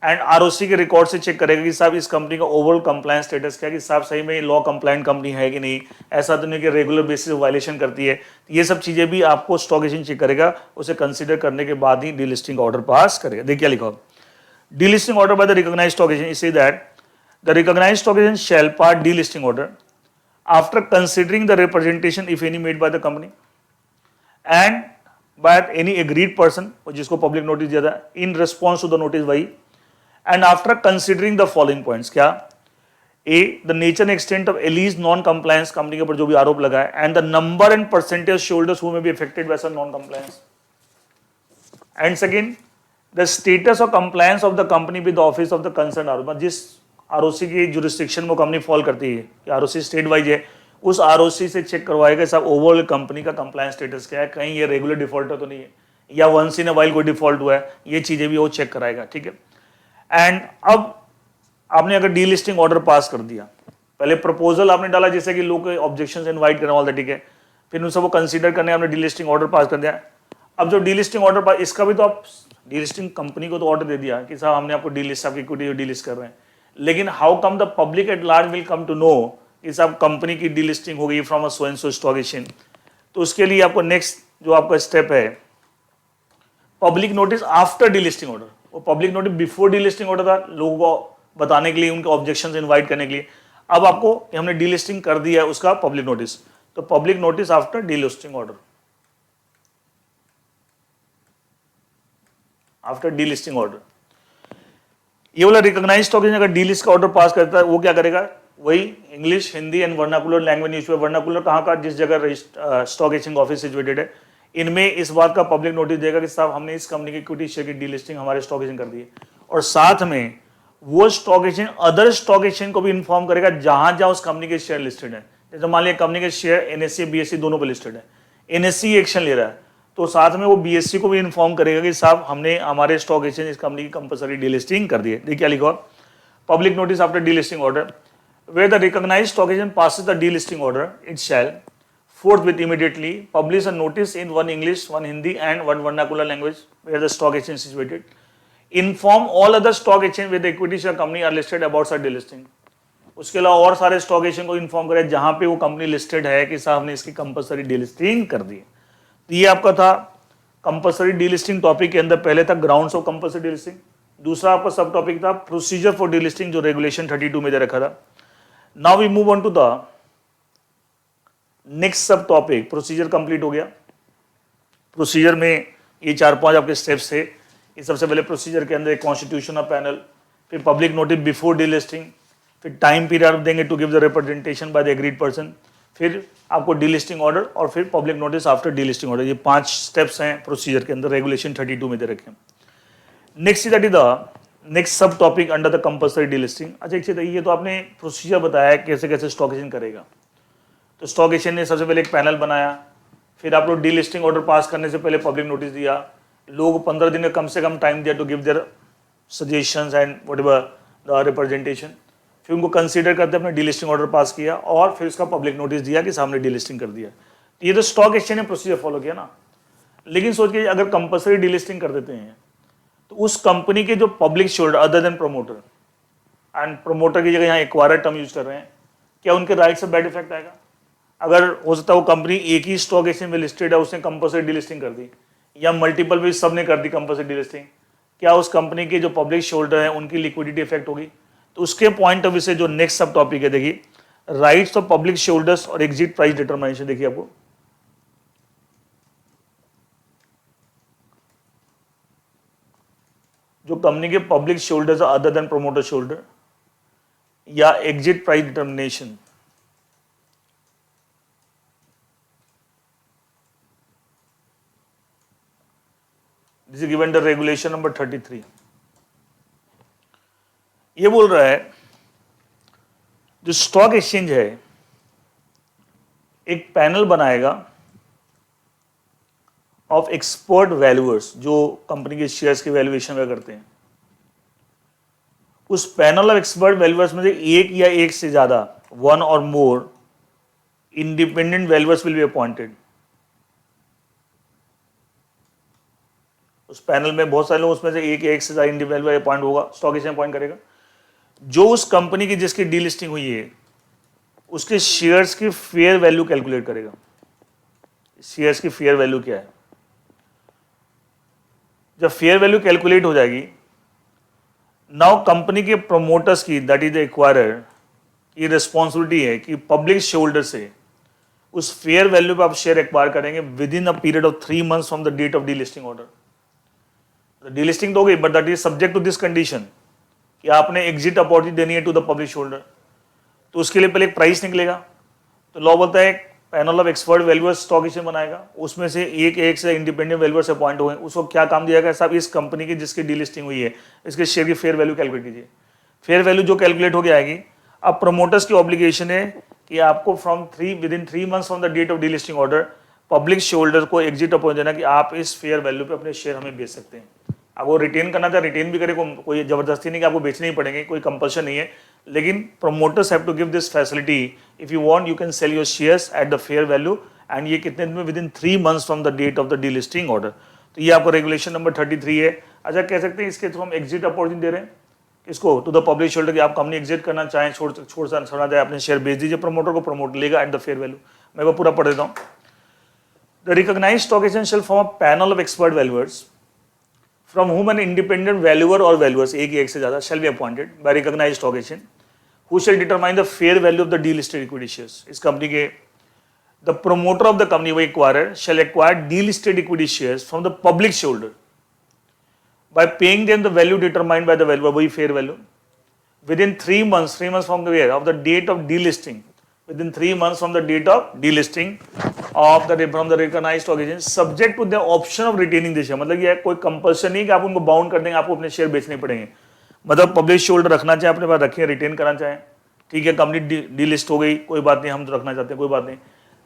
एंड आरओसी के रिकॉर्ड से चेक करेगा कि साहब इस कंपनी का ओवरऑल कंप्लायंस स्टेटस क्या है, कि साहब सही में लॉ कंप्लायंट कंपनी है कि नहीं, ऐसा तो नहीं कि रेगुलर बेसिस वायलेशन करती है. ये सब चीजें भी आपको स्टॉक एक्सचेंज चेक करेगा, उसे कंसीडर करने के बाद ही डीलिस्टिंग ऑर्डर पास करेगा. देखिए क्या लिखा, delisting order by the recognised stock exchange is that the recognised stock exchange shall pass delisting order after considering the representation if any made by the company and by any aggrieved person जिसको public notice दिया था in response to the notice why and after considering the following points. क्या A, the nature and extent of alleged non-compliance company के ऊपर जो भी आरोप लगा है and the number and percentage shareholders who may be affected by such non-compliance, and second the status of compliance of the company with the office of the concerned ROC. जिस ROC की jurisdiction में company fall करती है कि ROC state wise है, उस ROC से check करवाएगा सब ओवरऑल कंपनी का कंप्लायंस स्टेटस क्या है, कहीं ये रेगुलर डिफॉल्टर तो नहीं है या वंस इन अ वाइल कोई डिफॉल्ट हुआ है, ये चीजें भी वो चेक कराएगा. ठीक है, एंड अब आपने अगर डीलिस्टिंग ऑर्डर पास कर दिया, पहले प्रपोजल आपने डाला जैसे कि लोग ऑब्जेक्शंस इनवाइट करने वाला, ठीक है, फिर उन सबको कंसीडर करने आपने डीलिस्टिंग ऑर्डर पास कर दिया. अब जो डीलिस्टिंग ऑर्डर पास, इसका भी तो आप डीलिस्टिंग कंपनी को तो ऑर्डर दे दिया कि साहब हमने आपको डीलिस्ट आपकी इक्विटी डीलिस्ट कर रहे हैं, लेकिन how come the public at large will come to know कि साहब कंपनी की डीलिस्टिंग हो गई from a so and so stock exchange, तो उसके लिए आपको नेक्स्ट जो आपका स्टेप है public notice after delisting order. वो public notice before delisting order था लोगों को बताने के लिए, उनके ऑब्जेक्शंस इनवाइट करने के लिए। अब आपको हमने डीलिस्टिंग कर दिया है उसका पब्लिक नोटिस, तो public notice after delisting order, after delisting order. ये वाला रिकॉग्नाइज्ड स्टॉक एक्सचेंज अगर डीलिस्ट का ऑर्डर पास करता है वो क्या करेगा, वही English, Hindi and vernacular language newspaper. Vernacular कहाँ का, जिस जगह स्टॉक एक्सचेंज ऑफिस सिचुएटेड है, इनमें इस बात का पब्लिक नोटिस देगा कि साहब हमने इस कंपनी की इक्विटी शेयर की डीलिस्टिंग हमारे स्टॉक एक्सचेंज कर दी है। और साथ में वो stock exchange other stock exchange को भी इन्फॉर्म करेगा जहां जहां उस कंपनी के शेयर लिस्टेड है। जैसे मान लिया कंपनी के शेयर एनएससी बीएससी दोनों पर लिस्टेड है, एनएससी एक्शन ले रहा है तो साथ में वो बीएससी को भी इन्फॉर्म करेगा कि साहब हमने हमारे स्टॉक एक्सचेंज इस कंपनी की कंपलसरी डीलिस्टिंग कर दी है। देखिए लिखा public notice after delisting order where the recognized stock exchange passes the delisting order, it shall forthwith immediately publish a notice in one English, one Hindi and one vernacular language where the stock exchange is situated. Inform all other stock exchange with the equity share company are listed about such delisting. उसके अलावा और सारे stock exchange को inform करें जहां पे वो company listed है कि साहब ने इसकी कंपलसरी डीलिस्टिंग कर दी। तो ये आपका था कंपलसरी डीलिस्टिंग टॉपिक के अंदर पहले था ग्राउंड्स ऑफ कंपलसरी डीलिस्टिंग, दूसरा आपका सब टॉपिक था प्रोसीजर फॉर डीलिस्टिंग जो रेगुलेशन 32 में दे रखा था। Now we move on to the next सब टॉपिक, प्रोसीजर कंप्लीट हो गया। प्रोसीजर में ये 4-5 आपके स्टेप्स थे। ये सबसे पहले प्रोसीजर के अंदर एक कॉन्स्टिट्यूशन ऑफ पैनल, फिर पब्लिक नोटिस बिफोर डीलिस्टिंग, फिर टाइम पीरियड देंगे to give the representation by the aggrieved person, फिर आपको डीलिस्टिंग ऑर्डर और फिर public notice after delisting order. ये 5 स्टेप्स हैं प्रोसीजर के अंदर, रेगुलेशन 32 में दे रखे हैं। Next that is the next sub topic under the compulsory delisting. अच्छा एक चीज, ये तो आपने प्रोसीजर बताया कैसे कैसे स्टॉक एक्सचेंज करेगा। तो स्टॉक एक्सचेंज ने सबसे पहले एक पैनल बनाया, फिर आप लोग डीलिस्टिंग ऑर्डर पास करने से पहले पब्लिक नोटिस दिया, लोग 15 दिन का कम से कम टाइम दिया to give their suggestions and whatever the representation, फिर उनको कंसीडर करते अपने डीलिस्टिंग ऑर्डर पास किया और फिर उसका पब्लिक नोटिस दिया कि सामने डीलिस्टिंग कर दिया। ये तो स्टॉक एक्सचेंज ने प्रोसीजर फॉलो किया ना। लेकिन सोच के अगर कंपलसरी डीलिस्टिंग कर देते हैं तो उस कंपनी के जो public shareholder other than promoter, and promoter की जगह यहाँ एक्वायरर टर्म यूज कर रहे हैं, क्या उनके राइट से बैड इफेक्ट आएगा? अगर हो सकता है वो कंपनी एक ही स्टॉक एक्सचेंज में लिस्टेड है, उसने कंपलसरी डीलिस्टिंग कर दी, या मल्टीपल भी सबने कर दी कंपलसरी डीलिस्टिंग, क्या उस कंपनी के जो पब्लिक शेयरहोल्डर हैं उनकी लिक्विडिटी इफेक्ट होगी? तो उसके पॉइंट ऑफ व्यू से जो नेक्स्ट सब टॉपिक है, देखिए राइट्स ऑफ पब्लिक शेयरहोल्डर्स और एग्जिट प्राइस डिटरमिनेशन। देखिए आपको जो कंपनी के public shareholders other than promoter shareholder या exit price determination, this is given the regulation number 33। ये बोल रहा है जो स्टॉक एक्सचेंज है एक पैनल बनाएगा ऑफ एक्सपर्ट वैल्यूअर्स जो कंपनी के शेयर्स की वैल्यूएशन वगैरह करते हैं। उस पैनल ऑफ एक्सपर्ट वैल्यूअर्स में से एक या एक से ज्यादा, वन और more independent valuers will be appointed. उस पैनल में बहुत सारे लोग, उसमें से एक या एक से ज्यादा इंडिपेंडेंट वैल्यूअर अपॉइंट होगा, स्टॉक एक्सचेंज अपॉइंट करेगा, जो उस कंपनी की जिसकी डीलिस्टिंग हुई है उसके शेयर्स की फेयर वैल्यू कैलकुलेट करेगा। शेयर्स की फेयर वैल्यू क्या है? जब फेयर वैल्यू कैलकुलेट हो जाएगी, नाउ कंपनी के प्रोमोटर्स की, दैट इज द एक्वायरर की रिस्पॉन्सिबिलिटी है कि पब्लिक शेयरहोल्डर से उस फेयर वैल्यू पे आप शेयर एक्वायर करेंगे within a period of 3 months from the date of delisting order. Delisting तो हो गई, but that is subject to this condition कि आपने एग्जिट अपॉर्चुनिटी देनी है टू द पब्लिक शेयरहोल्डर। तो उसके लिए पहले एक प्राइस निकलेगा, तो लॉ बोलता है panel of expert valuers stock exchange बनाएगा, उसमें से एक से इंडिपेंडेंट वैल्यूअर्स अपॉइंट हुए, उसको क्या काम दिया गया? साहब इस कंपनी की जिसकी डीलिस्टिंग हुई है इसके शेयर की फेयर वैल्यू कैलकुलेट कीजिए। फेयर वैल्यू जो कैलकुलेट हो गया आएगी, अब प्रोमोटर्स की ऑब्लिगेशन है कि आपको within 3 months from the date of delisting order public shareholder को एग्जिट अपॉइंट देना कि आप इस फेयर वैल्यू पे अपने शेयर हमें बेच सकते हैं। अब वो रिटेन करना था रिटेन भी करे, कोई जबरदस्ती नहीं कि आपको बेचने ही पड़ेंगे, कोई कंपल्शन नहीं है, लेकिन promoters have to give this facility, if you want you can sell your shares at the fair value, and ये कितने दिन में? Within 3 months from the date of the delisting order. तो ये आपको रेगुलेशन नंबर 33 है। अच्छा कह सकते हैं इसके थ्रू हम एग्जिट अपॉर्चुनिटी दे रहे हैं, इसको to the public share holder कि आप कंपनी एग्जिट करना चाहें, छोड़ना जाए, अपने शेयर बेच दीजिए, प्रमोटर को प्रमोट लेगा एट द फेयर वैल्यू। मैं वो पूरा पढ़ देता हूँ। The recognised stock exchange shall form a panel of expert valuers from whom an independent valuer or valuers, एक या एक से ज्यादा, shall be appointed by recognized stock exchange who shall determine the fair value of the delisted equity shares। इस company के the promoter of the company वो acquirer shall acquire delisted equity shares from the public shareholder by paying them the value determined by the valuer, वही fair value, within 3 months from the year of the date of delisting, within 3 months from the date of delisting of the from the recognized stock exchange, subject to the option of retaining the share। मतलब ये कोई compulsion नहीं कि आप उनको bound कर देंगे, आपको अपने शेयर बेचने पड़ेंगे। मतलब पब्लिक शेयर होल्डर रखना चाहे अपने पास रखिए, रिटेन करना चाहें, ठीक है, कंपनी डीलिस्ट हो गई, कोई बात नहीं, हम तो रखना चाहते हैं, कोई बात नहीं।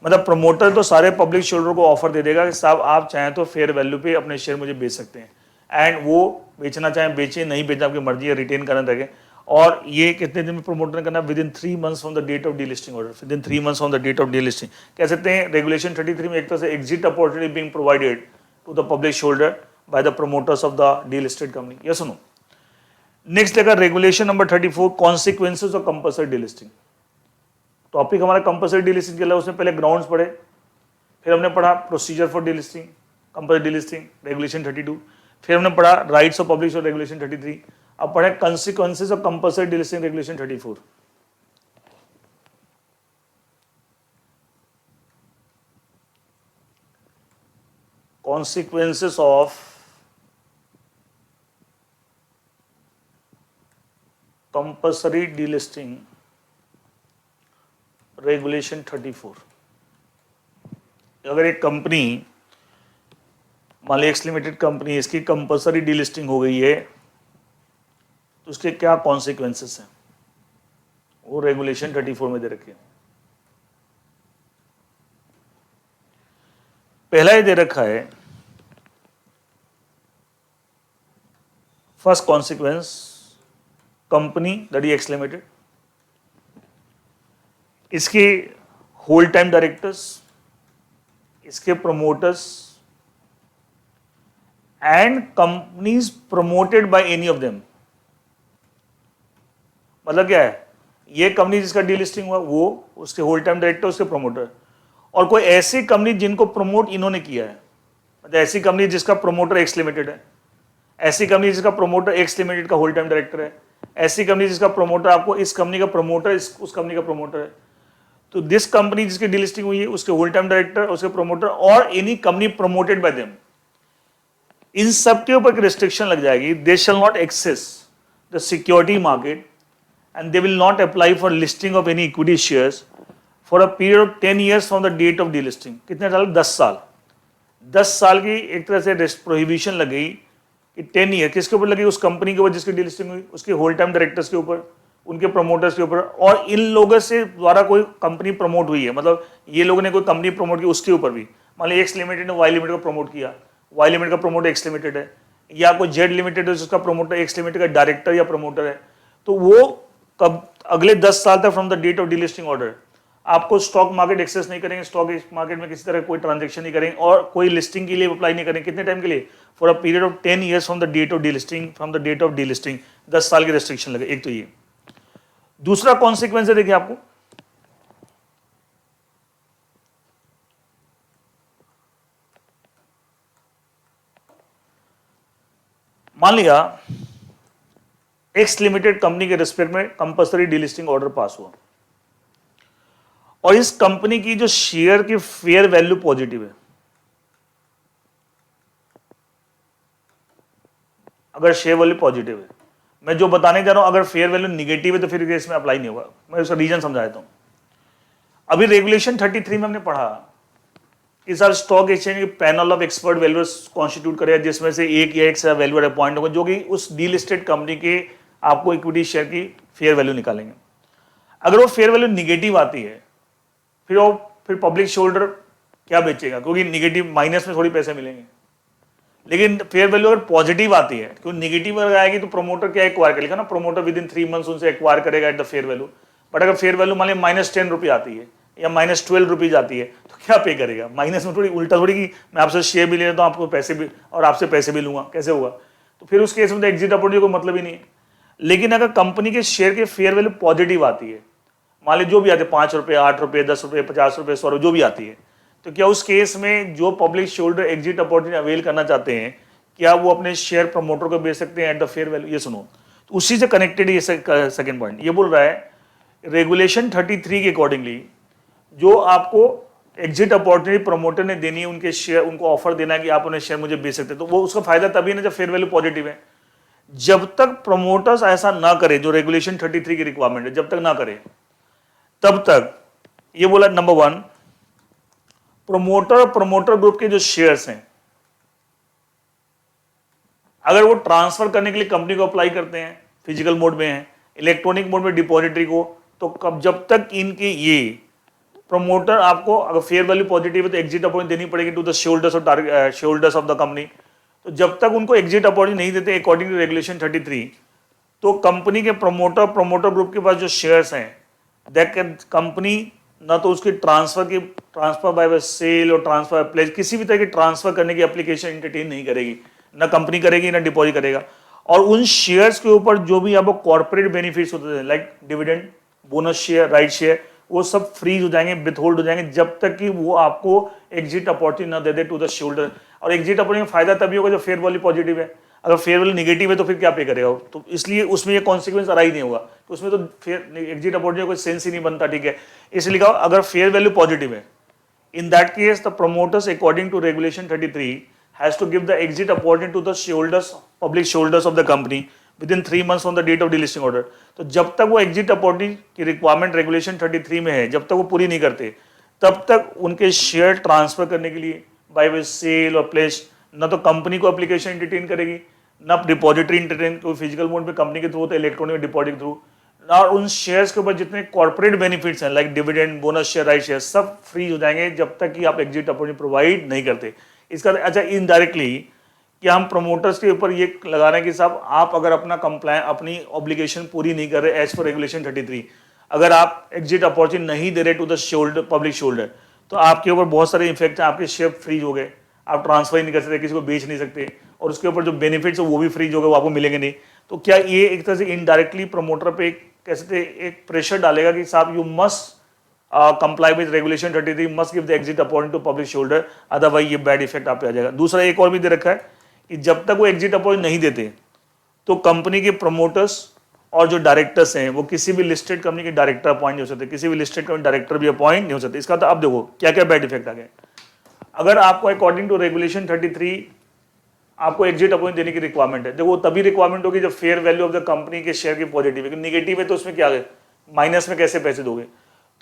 मतलब प्रमोटर तो सारे पब्लिक शेयर होल्डर को ऑफर दे देगा कि साहब आप चाहें तो फेयर वैल्यू पे अपने शेयर मुझे बेच सकते हैं, एंड वो बेचना चाहें बेचें, नहीं बेचना आपकी मर्जी है, रिटेन करना रखें। और ये कितने दिन में प्रमोटर ने करना? Within 3 months from the date of delisting order, within 3 months from the date of delisting. कह सकते हैं रेगुलेशन 33 में एक तरह से exit opportunity being provided to the public share holder by the promoters of the delisted company. Yes no. Next देखा regulation number 34, consequences of compulsory delisting. Topic हमारा compulsory delisting के लिए, उसमें पहले ग्राउंड्स पढ़े, फिर हमने पढ़ा procedure for delisting, compulsory delisting regulation 32, फिर हमने पढ़ा rights of public share regulation 33, अब पढ़े consequences of compulsory delisting regulation 34। Consequences of compulsory delisting regulation 34। अगर एक कंपनी, मान ली एक्स लिमिटेड कंपनी, इसकी कंपल्सरी डीलिस्टिंग हो गई है तो उसके क्या कॉन्सिक्वेंसेस हैं, वो रेगुलेशन 34 में दे रखे। पहला ही दे रखा है, first consequence, company that is x limited, इसके होल टाइम डायरेक्टर्स, इसके promoters and companies promoted by any of them. मतलब क्या है, ये कंपनी जिसका डीलिस्टिंग हुआ वो, उसके होल टाइम डायरेक्टर, उसके प्रमोटर, और कोई ऐसी कंपनी जिनको प्रमोट इन्होंने किया है। मतलब ऐसी कंपनी जिसका प्रमोटर एक्स लिमिटेड है, ऐसी कंपनी जिसका प्रमोटर एक्स लिमिटेड का होल टाइम डायरेक्टर है, ऐसी कंपनी जिसका प्रमोटर आपको इस कंपनी का प्रमोटर उस कंपनी का प्रमोटर है। तो दिस कंपनी जिसकी डीलिस्टिंग हुई है, उसके होल टाइम डायरेक्टर, उसके प्रमोटर और any company promoted by them, इन सब के ऊपर रिस्ट्रिक्शन लग जाएगी। They shall not access the security market and they will not apply for listing of any equity shares for a period of 10 years from the date of delisting। कितने साल? 10 साल। 10 साल की एक तरह से प्रोहिबिशन लग गई कि 10 ईयर किसके ऊपर लगी? उस कंपनी के ऊपर जिसकी डीलिस्टिंग हुई, उसके होल टाइम डायरेक्टर्स के ऊपर, उनके प्रमोटर्स के ऊपर, और इन लोगों से द्वारा कोई कंपनी प्रमोट हुई है, मतलब ये लोगों ने कोई कंपनी प्रमोट की, उसके ऊपर भी। मान लीजिए एक्स लिमिटेड ने वाई लिमिटेड को प्रमोट किया, वाई लिमिटेड का प्रमोटर एक्स लिमिटेड है, या कोई जेड लिमिटेड है जिसका प्रमोटर एक्स लिमिटेड का डायरेक्टर या प्रमोटर है, तो वो कब अगले 10 साल तक from the date of delisting order आपको स्टॉक मार्केट एक्सेस नहीं करेंगे, स्टॉक मार्केट में किसी तरह कोई ट्रांजैक्शन नहीं करेंगे, और कोई लिस्टिंग के लिए अप्लाई नहीं करेंगे। कितने टाइम के लिए? For a period of 10 years from the date of delisting, from the date of delisting 10 साल की रेस्ट्रिक्शन लगे। एक तो ये। दूसरा कॉन्सिक्वेंस है, देखिए आपको, मान लिया एक्स लिमिटेड कंपनी के रिस्पेक्ट में कंपल्सरी डीलिस्टिंग ऑर्डर पास हुआ, और इस कंपनी की जो शेयर की फेयर वैल्यू पॉजिटिव है। अगर शेयर वैल्यू पॉजिटिव है, मैं जो बताने जा रहा हूं, अगर फेयर वैल्यू निगेटिव है तो फिर इसमें अप्लाई नहीं होगा। मैं उसका रीजन समझा देता हूं। अभी रेगुलेशन 33 में हमने पढ़ा कि सर स्टॉक एक्सचेंज के panel of expert valuers constitute करे, जिसमें से एक या एक से वैल्यूअर अपॉइंट होगा जो कि उस डीलिस्टेड कंपनी के आपको इक्विटी शेयर की फेयर वैल्यू निकालेंगे। अगर वो फेयर वैल्यू निगेटिव आती है, फिर पब्लिक शेयर होल्डर क्या बेचेगा, क्योंकि निगेटिव माइनस में थोड़ी पैसे मिलेंगे। लेकिन फेयर वैल्यू अगर पॉजिटिव आती है, क्योंकि निगेटिव अगर आएगी तो प्रमोटर क्या एक्वायर करेगा ना, प्रमोटर विद इन 3 months उनसे एक्वायर करेगा eight the fair value. But अगर फेयर वैल्यू मान लीजिए -10 आती है या -12 आती है, तो क्या पे करेगा? माइनस में थोड़ी, उल्टा थोड़ी कि मैं आपसे शेयर भी ले लेता हूँ, आपको पैसे भी, और आपसे पैसे भी लूंगा, कैसे होगा? तो फिर उस केस में तो एग्जिट अपॉर्चुनिटी को मतलब ही नहीं है। लेकिन अगर कंपनी के शेयर के फेयर वैल्यू पॉजिटिव आती है, मान लीजिए जो भी आते हैं 5 रुपये, 8 रुपये, 10 रुपये, 50 रुपये, 100 रुपये, जो भी आती है, तो क्या उस केस में जो public share holder exit opportunity avail करना चाहते हैं, क्या वो अपने शेयर प्रमोटर को बेच सकते हैं एट द फेयर वैल्यू? ये सुनो, तो उसी से कनेक्टेड ये सेकंड पॉइंट ये बोल रहा है, रेगुलेशन 33 के अकॉर्डिंगली जो आपको एग्जिट अपॉर्चुनिटी प्रमोटर ने देनी है, उनके शेयर उनको ऑफर देना है कि आप उन्हें शेयर मुझे बेच सकते हैं, तो वो उसका फायदा तभी ना जब फेयर वैल्यू पॉजिटिव है। जब तक प्रमोटर्स ऐसा ना करे, जो रेगुलेशन 33 की रिक्वायरमेंट है, जब तक ना करे, तब तक ये बोला नंबर 1, प्रमोटर ग्रुप के जो शेयर्स हैं, अगर वो ट्रांसफर करने के लिए कंपनी को अप्लाई करते हैं, फिजिकल मोड में है, इलेक्ट्रॉनिक मोड में डिपॉजिटरी को, तो कब जब तक इनके ये प्रमोटर आपको अगर फेयर वैल्यू पॉजिटिव है तो एग्जिट अपॉर्चुनिटी देनी पड़ेगी to the shareholders of the company. तो जब तक उनको एग्जिट अपॉर्चुनिटी नहीं देते अकॉर्डिंग टू रेगुलेशन 33, तो कंपनी के प्रमोटर ग्रुप के पास जो शेयर्स हैं, दैट कंपनी ना तो उसकी ट्रांसफर बाय सेल और ट्रांसफर बाय प्लेज, किसी भी तरह की ट्रांसफर करने की एप्लीकेशन एंटरटेन नहीं करेगी, ना कंपनी करेगी ना डिपॉजिट करेगा। और उन शेयर्स के ऊपर जो भी आपको कॉर्पोरेट बेनिफिट्स होते हैं, like dividend, bonus share, right share, वो सब फ्रीज हो जाएंगे, विथहोल्ड हो जाएंगे, जब तक कि वो आपको एग्जिट अपॉर्चुनिटी ना दे दे टू द शेयरहोल्डर। और एग्जिट अपॉर्चुनिटी में फायदा तभी होगा जब फेयर वैल्यू पॉजिटिव है, अगर फेयर वैल्यू नेगेटिव है तो फिर क्या पे करेगा? तो इसलिए उसमें ये कॉन्सिक्वेंस आ ही नहीं होगा, तो उसमें तो एग्जिट अपॉर्चुनिटी कोई सेंस ही नहीं बनता, ठीक है। इसलिए लिखा अगर फेयर वैल्यू पॉजिटिव है, in that case the promoters according to regulation 33 has to give the exit opportunity to the shareholders, public shareholders of the company within 3 months from the date of delisting order. तो जब तक वो exit opportunity की requirement regulation 33 में है, जब तक वो पूरी नहीं करते, तब तक उनके शेयर ट्रांसफर करने के लिए बाय वे सेल और प्लेस न तो कंपनी को एप्लीकेशन एंटरटेन करेगी, न डिपॉजिटरी एंटरटेन, कोई फिजिकल मोड में कंपनी के थ्रू होता है, इलेक्ट्रॉनिक में डिपॉजिट थ्रू, और उन शेयर्स के ऊपर जितने कॉर्पोरेट बेनिफिट्स हैं like dividend, bonus share, right share, सब फ्री हो जाएंगे जब तक कि आप एग्जिट अपॉर्चुनिटी प्रोवाइड नहीं करते। इसका अच्छा इनडायरेक्टली कि हम प्रमोटर्स के ऊपर ये लगा रहे हैं कि साहब आप अगर अपनी ऑब्लिगेशन पूरी नहीं कर रहे एज पर रेगुलेशन 33, अगर आप एग्जिट अपॉर्चुनिटी नहीं दे रहे to the shareholder, public shareholder, तो आपके ऊपर बहुत सारे इफेक्ट हैं, आपके शेयर फ्रीज हो गए, आप ट्रांसफर ही नहीं कर सकते, किसी को बेच नहीं सकते, और उसके ऊपर जो बेनिफिट्स है वो भी फ्रीज हो गए, वो आपको मिलेंगे नहीं। तो क्या ये एक तरह से इनडायरेक्टली प्रमोटर पे कैसे एक प्रेशर डालेगा कि साहब you must comply with regulation 33, must give the exit opportunity to public shareholder, otherwise ये बैड इफेक्ट आप पे आ जाएगा। दूसरा एक और भी दे रखा है कि जब तक वो एग्जिट अपॉर्चुनिटी नहीं देते, तो कंपनी के प्रमोटर्स और जो डायरेक्टर्स हैं वो किसी भी लिस्टेड कंपनी के डायरेक्टर अपॉइंट नहीं हो सकते, किसी भी लिस्टेड कंपनी डायरेक्टर भी अपॉइंट नहीं हो सकते। इसका तो आप देखो क्या क्या बैड इफेक्ट आ गए। अगर आपको अकॉर्डिंग टू रेगुलेशन 33 आपको एग्जिट अपॉर्चुनिटी देने की रिक्वायरमेंट है, देखो तभी रिक्वायरमेंट होगी जब fair value of the company के शेयर की पॉजिटिव है, निगेटिव है तो उसमें क्या है, माइनस में कैसे पैसे दोगे,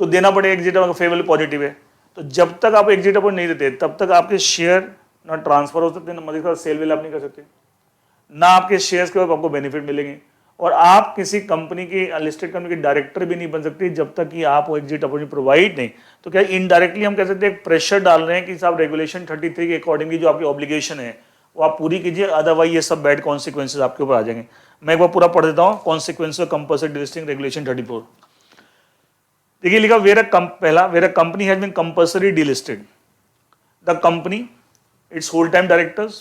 तो देना पड़ेगा एग्जिट, अगर फेयर वैल्यू पॉजिटिव है। तो जब तक आप एग्जिट अपॉर्चुनिटी नहीं देते, तब तक आपके शेयर ना ट्रांसफर हो सकते, ना मतलब सेल वेल आप नहीं कर सकते, ना आपके शेयर्स के ऊपर आपको बेनिफिट मिलेंगे, और आप किसी कंपनी की लिस्टेड कंपनी के डायरेक्टर भी नहीं बन सकते जब तक कि आप वो एग्जिट अपॉर्चुनिटी प्रोवाइड नहीं। तो क्या इनडायरेक्टली हम कह सकते हैं प्रेशर डाल रहे हैं कि साहब रेगुलेशन 33 के अकॉर्डिंगली जो आपकी ऑब्लिगेशन है वो आप पूरी कीजिए, अदरवाइज ये सब बैड कॉन्सिक्वेंसेज आपके ऊपर आ जाएंगे। मैं एक बार पूरा पढ़ देता हूँ, consequence of compulsory delisting regulation 34। देखिए लिखा पहला, where a company has been compulsory delisted, the company, its whole-time directors,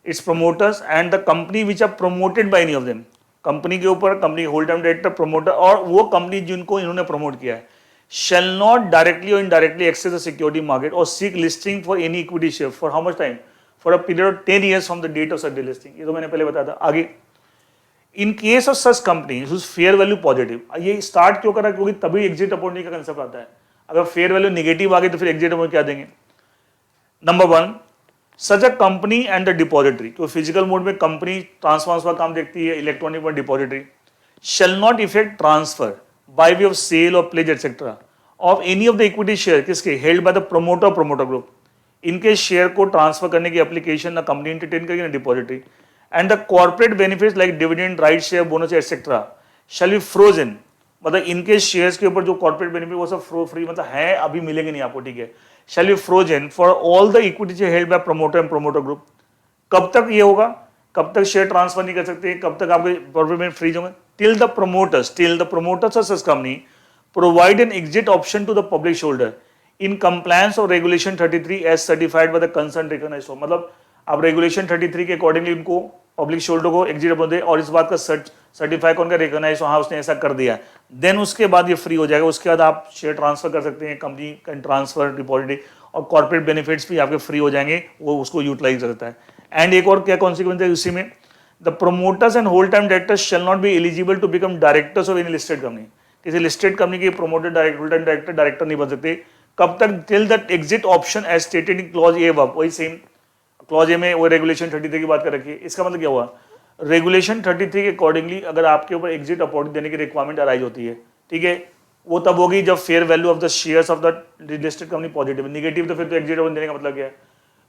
its promoters and the company which are promoted by any of them, company के ऊपर company whole time director, promoter और वो company जिनको इन्होंने promote किया है, shall not directly or indirectly access the security market or seek listing for any equity share for how much time, for a period of 10 years from the date of such delisting। ये तो मैंने पहले बताया था। आगे, in case of such company whose fair value positive, ये start क्यों करा, क्योंकि तभी एग्जिट अपॉर्चुनिटी का कंसेप्ट आता है। अगर फेयर वैल्यू नेगेटिव आ गई तो फिर एग्जिट अपॉर्चुनिटी क्या देंगे। Number 1, such a company and the depository, तो फिजिकल मोड में कंपनी ट्रांसफर काम देखती है, इलेक्ट्रॉनिक में depository, shall not effect transfer by way of sale और pledge etcetera of any of the equity share, किसके, held by the promoter group, इनके share को ट्रांसफर करने की एप्लीकेशन ना कंपनी एंटरटेन करेगी ना depository, and the corporate benefits like dividend, right share, bonus etcetera shall be frozen, मतलब इनके शेयर्स के ऊपर जो कॉर्पोरेट बेनिफिट वो सब फ्री मतलब है, अभी मिलेंगे नहीं आपको, ठीक है, shall be frozen for all the equity share held by promoter and promoter group। कब तक ये होगा, कब तक शेयर ट्रांसफर नहीं कर सकते, कब तक आपके प्रॉफिट फ्रीज होंगे, till the promoters of such company provide an exit option to the public shareholder in compliance of regulation 33 as certified by the concerned recognized firm। मतलब आप रेगुलेशन 33 के अकॉर्डिंगली उनको पब्लिक शेयर को exit opportunity और इस बात का certify कौन का रिकॉग्नाइज, हाँ उसने ऐसा कर दिया, देन उसके बाद ये फ्री हो जाएगा। उसके बाद आप शेयर ट्रांसफर कर सकते हैं, कंपनी कैन ट्रांसफर डिपॉजिट और कॉर्पोरेट बेनिफिट्स भी आपके फ्री हो जाएंगे, वो उसको यूटिलाइज करता है। एंड एक और क्या कॉन्सिक्वेंस है उसी में, the promoters and whole time directors shall not be eligible to become directors of any listed company. किसी लिस्टेड कंपनी के प्रोमोटर डायरेक्टर डायरेक्टर नहीं बन सकते। कब तक? Till the exit option as stated in clause A above. वही same clause A में वो रेगुलेशन 33 की बात कर रखी है। इसका मतलब क्या हुआ, रेगुलेशन 33 के अकॉर्डिंगली अगर आपके ऊपर एग्जिट अपॉर्चुनिटी देने की रिक्वायरमेंट अराइज होती है, ठीक है, वो तब होगी जब fair value of the shares of the listed company positive, negative तो फिर तो एग्जिट अपॉर्चुनिटी देने का मतलब क्या है।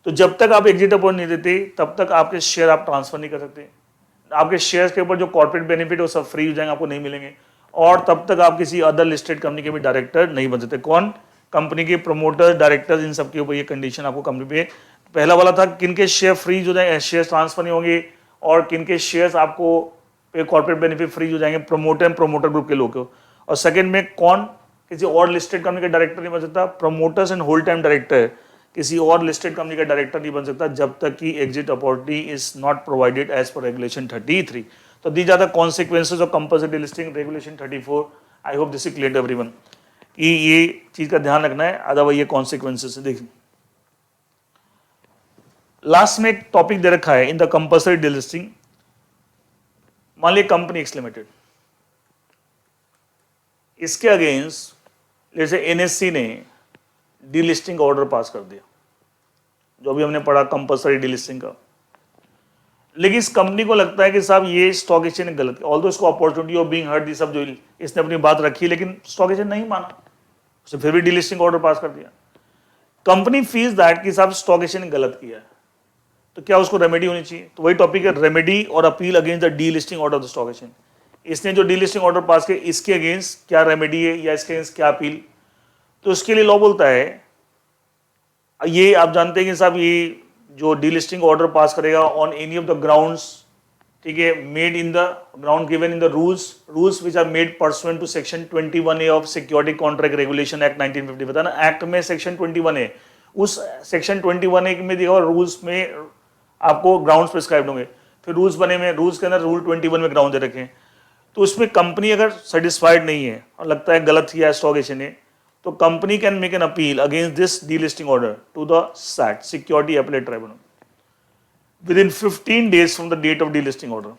तो जब तक आप एग्जिट अपॉर्चुनिटी नहीं देते तब तक आपके शेयर आप ट्रांसफर नहीं कर सकते। आपके शेयर्स के ऊपर जो कॉर्पोरेट बेनिफिट वो सब फ्री हो जाएंगे, आपको नहीं मिलेंगे। और तब तक आप किसी अदर लिस्टेड कंपनी के भी डायरेक्टर नहीं बन सकते। कौन? कंपनी के प्रोमोटर, डायरेक्टर्स, इन सब के ऊपर ये कंडीशन आपको कंपनी पे। पहला वाला था किनके शेयर फ्रीज हो जाएंगे, शेयर ट्रांसफर नहीं होंगे, और किनके शेयर्स आपको कॉर्पोरेट बेनिफिट फ्रीज हो जाएंगे, प्रोमोटर एंड प्रोमोटर ग्रुप के लोग को। और सेकंड में कौन किसी और लिस्टेड कंपनी का डायरेक्टर नहीं बन सकता, promoters and whole time director किसी और लिस्टेड कंपनी का डायरेक्टर नहीं बन सकता जब तक कि exit opportunity is not provided as per regulation 33। तो these are the consequences of compulsory listing regulation 34। I hope this is clear to everyone कि ये चीज का ध्यान रखना है, अदरवाइज ये कॉन्सिक्वेंसेज है। देखिए लास्ट में एक टॉपिक दे रखा है इन द कंपल्सरी डिलिस्टिंग। मान लीजिए कंपनी एक्स लिमिटेड, इसके अगेंस्ट जैसे एनएससी ने डीलिस्टिंग ऑर्डर पास कर दिया, जो भी हमने पढ़ा कंपल्सरी डीलिस्टिंग का। लेकिन इस कंपनी को लगता है कि साहब ये स्टॉक एक्सचेंज ने गलत किया, ऑल्दो इसको अपॉर्चुनिटी ऑफ बीइंग हर्ड, सब जो इसने अपनी बात रखी, लेकिन स्टॉक एक्सचेंज नहीं माना, उसने फिर भी डीलिस्टिंग ऑर्डर पास कर दिया। कंपनी फील्स दैट कि साहब स्टॉक एक्सचेंज ने गलत किया है, तो क्या उसको रेमेडी होनी चाहिए। तो वही टॉपिक है, रेमेडी और appeal against the delisting order of the stock exchange. इसने जो डीलिस्टिंग ऑर्डर पास किया, इसके अगेंस्ट क्या रेमेडी है या इसके अगेंस्ट क्या अपील। तो उसके लिए लॉ बोलता है, ये आप जानते हैं कि साहब ये जो डीलिस्टिंग ऑर्डर पास करेगा on any of the grounds, ठीक है, made in the ground given in the rules which are made pursuant to section 21A of security contract regulation act 1950। पता ना एक्ट में सेक्शन 21A, उस section 21A में दिया rules में आपको ग्राउंड्स प्रिस्क्राइब होंगे, फिर रूल्स बने में, रूल्स के अंदर रूल 21 में ग्राउंड दे रखे हैं। तो उसमें कंपनी अगर सेटिस्फाइड नहीं है और लगता है गलत किया है स्टॉक एक्सचेंज ने, तो company can make an appeal against this delisting order to the SAT security appellate tribunal within 15 days from the date of delisting order.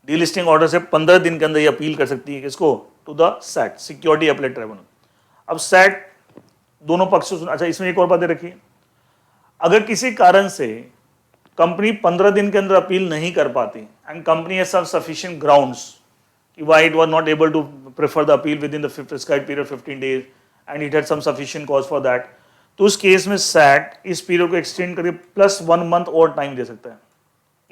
Delisting order से 15 दिन के अंदर ये अपील कर सकती है किसको, to the SAT security appellate tribunal. अब सैट दोनों पक्ष से अच्छा, इसमें एक और बात रखिए, अगर किसी कारण से कंपनी 15 दिन के अंदर अपील नहीं कर पाती and company has some sufficient grounds कि why it was not able to prefer the appeal within the prescribed period 15 days and it had some sufficient cause for that, तो उस case में set इस period को extend करके plus 1 month और time दे सकता है।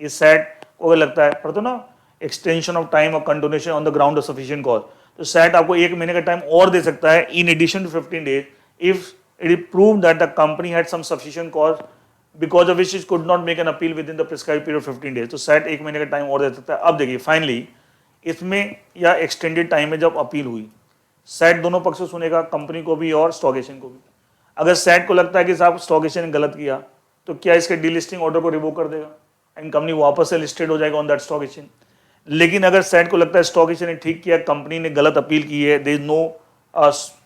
ये सैट को अगर लगता है, पढ़ते ना, एक्सटेंशन ऑफ टाइम और continuation on the ground of sufficient cause, तो सैट आपको 1 महीने का टाइम और दे सकता है in addition to 15 days if it is proved that the company had some sufficient cause because of which it could not make an appeal within the prescribed period of 15 days। तो set 1 महीने का time और दे सकता है। अब देखिए finally इसमें या एक्सटेंडेड टाइम में जब अपील हुई, सैट दोनों पक्षों सुनेगा, कंपनी को भी और स्टॉक एक्सचेंज को भी। अगर सैट को लगता है कि साहब स्टॉक एक्सचेंज ने गलत किया, तो क्या इसके डीलिस्टिंग ऑर्डर को रिवोक कर देगा एंड कंपनी वापस से लिस्टेड हो जाएगा ऑन दैट स्टॉक एक्सचेंज। लेकिन अगर सैट को लगता है स्टॉक एक्सचेंज ने ठीक किया, कंपनी ने गलत अपील की है, there is no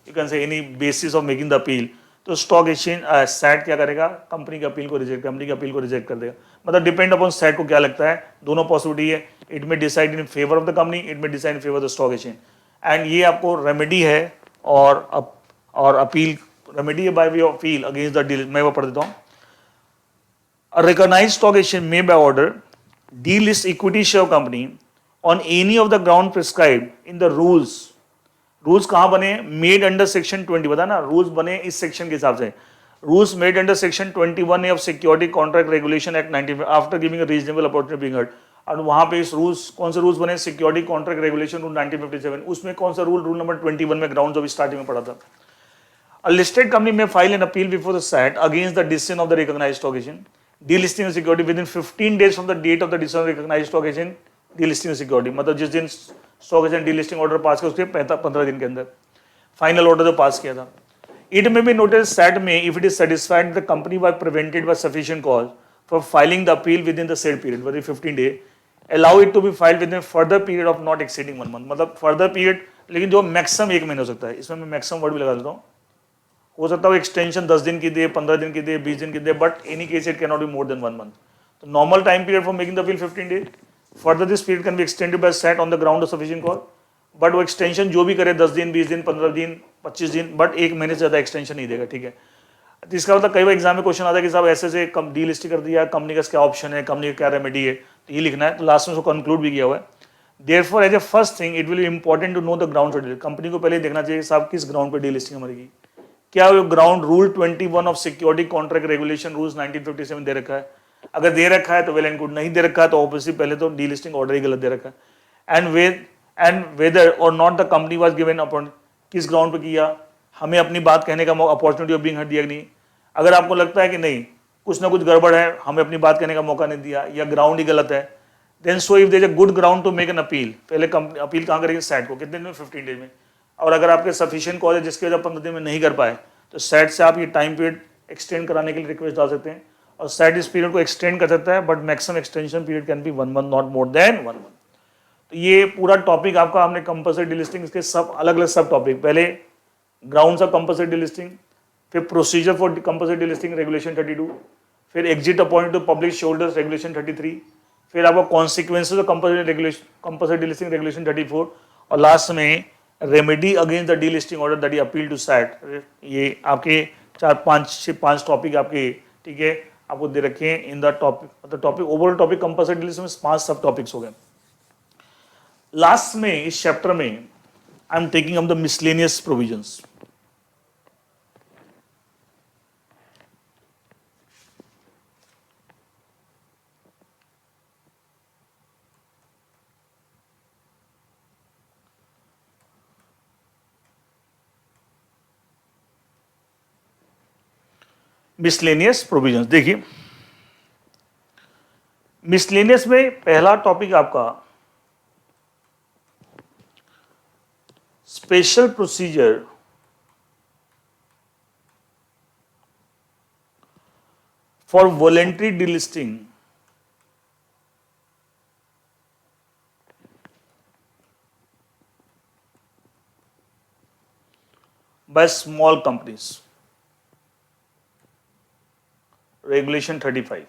you can say any basis of making the appeal, तो स्टॉक एक्सचेंज सैट क्या करेगा, कंपनी की अपील को रिजेक्ट कर देगा। मतलब डिपेंड अपॉन सैट को क्या लगता है, दोनों पॉसिबिलिटी है, it may decide in favour of the company, it may decide in favour of the stock exchange. And ये आपको रेमेडी है और अपील, रेमेडी है by way of appeal against the deal. मैं वो पढ़ देता हूँ, a recognized stock exchange may by order delist equity share company on any of the ground prescribed in the rules। Rules कहां बने, मेड अंडर सेक्शन 20, बता ना, rules बने इस सेक्शन के हिसाब से, rules made under section 21A of security contract regulation act 19 after giving a reasonable opportunity being heard. और वहां पे इस रूल्स, कौन से रूल्स बने, सिक्योरिटी कॉन्ट्रैक्ट रेगुलेशन रूल 1957, उसमें कौन सा रूल नंबर 21 में ग्राउंड जो भी स्टार्टिंग में पढ़ा था। A listed company may file an appeal before the SAT against the decision of the recognized stock exchange delisting the security within 15 days from the date of the decision of the recognized stock exchange delisting the security। मतलब जिस दिन stock exchange delisting order पास किया उसके 15 दिन के अंदर final order जो पास किया था। इट में बी नोटिस सैट में if it is satisfied the company was prevented by sufficient cause for filing the appeal within the said period, whether 15 day, allow it to be filed within a further period of not exceeding 1 month. मतलब further period, लेकिन जो maximum 1 महीने हो सकता है, इसमें मैं maximum word भी लगा देता हूँ. हो सकता है एक्सटेंशन 10 दिन की दे, 15 दिन की दे, 20 दिन की दे, but any case it can not be more than 1 month. तो normal time period for making the appeal 15 days. Further this period can be extended by SAT on the ground of sufficient cause. But वो extension जो भी करे 10 दिन, 20 दिन, 15 दिन, 25 दिन, but 1 महीने से ज्यादा एक्सटेंशन नहीं देगा. ठीक है. तो इसका मतलब कई बार एग्जाम में क्वेश्चन आता है कि साहब ऐसे से डी लिस्ट कर दिया, कंपनी का क्या ऑप्शन है, कंपनी का क्या रेमेडी है, तो ये लिखना है. तो लास्ट में उसको कंक्लूड भी किया हुआ है. Therefore as a first thing it will be important to know the ground. Company को पहले देखना चाहिए साहब किस ग्राउंड पे डी लिस्टिंग हमारी की. क्या ground rule 21 of security contract regulation rules 1957 दे रखा है. अगर दे रखा है तो वेल एंड गुड, नहीं दे रखा है तो ऑब्वियसली पहले तो डी लिस्टिंग ऑर्डर ही गलत दे रखा है. एंड वेदर और not the company was given upon, किस ग्राउंड पे किया, हमें अपनी बात कहने का अपॉर्चुनिटी ऑफ बीइंग हर्ड दिया कि नहीं. अगर आपको लगता है कि नहीं कुछ ना कुछ गड़बड़ है, हमें अपनी बात कहने का मौका नहीं दिया या ग्राउंड ही गलत है, then so if there is a good ground to make an appeal. पहले कंपनी अपील कहाँ करेंगे, सेट को. कितने दिन में, 15 डेज में. और अगर आपके सफिशिएंट कॉज है जिसकी वजह 15 दिन में नहीं कर पाए, तो सेट से आप ये टाइम पीरियड एक्सटेंड कराने के लिए रिक्वेस्ट डाल सकते हैं और सेट इस पीरियड को एक्सटेंड कर सकता है, but maximum extension period can B 1 month, not more than 1 month. तो ये पूरा टॉपिक आपका हमने कंपल्सरी डिलिस्टिंग, इसके सब अलग अलग सब टॉपिक, पहले ग्राउंड्स ऑफ कंपल्सरी डिलिस्टिंग, फिर procedure for compulsory delisting regulation 32, फिर exit appoint to public shareholders regulation 33, फिर आपको consequences of compulsory delisting regulation 34, और लास्ट में remedy against the delisting order that appeal to SAT. ये आपके 4-5 topic आपके, ठीक है, आपको दे रखे हैं इन द टॉपिक. मतलब topic overall topic compulsory delisting में 5 सब टॉपिक्स हो गए. लास्ट में इस चैप्टर में I am taking up the miscellaneous provisions. Miscellaneous provisions देखिए, मिसलेनियस में पहला टॉपिक आपका special procedure for voluntary delisting by small companies, regulation 35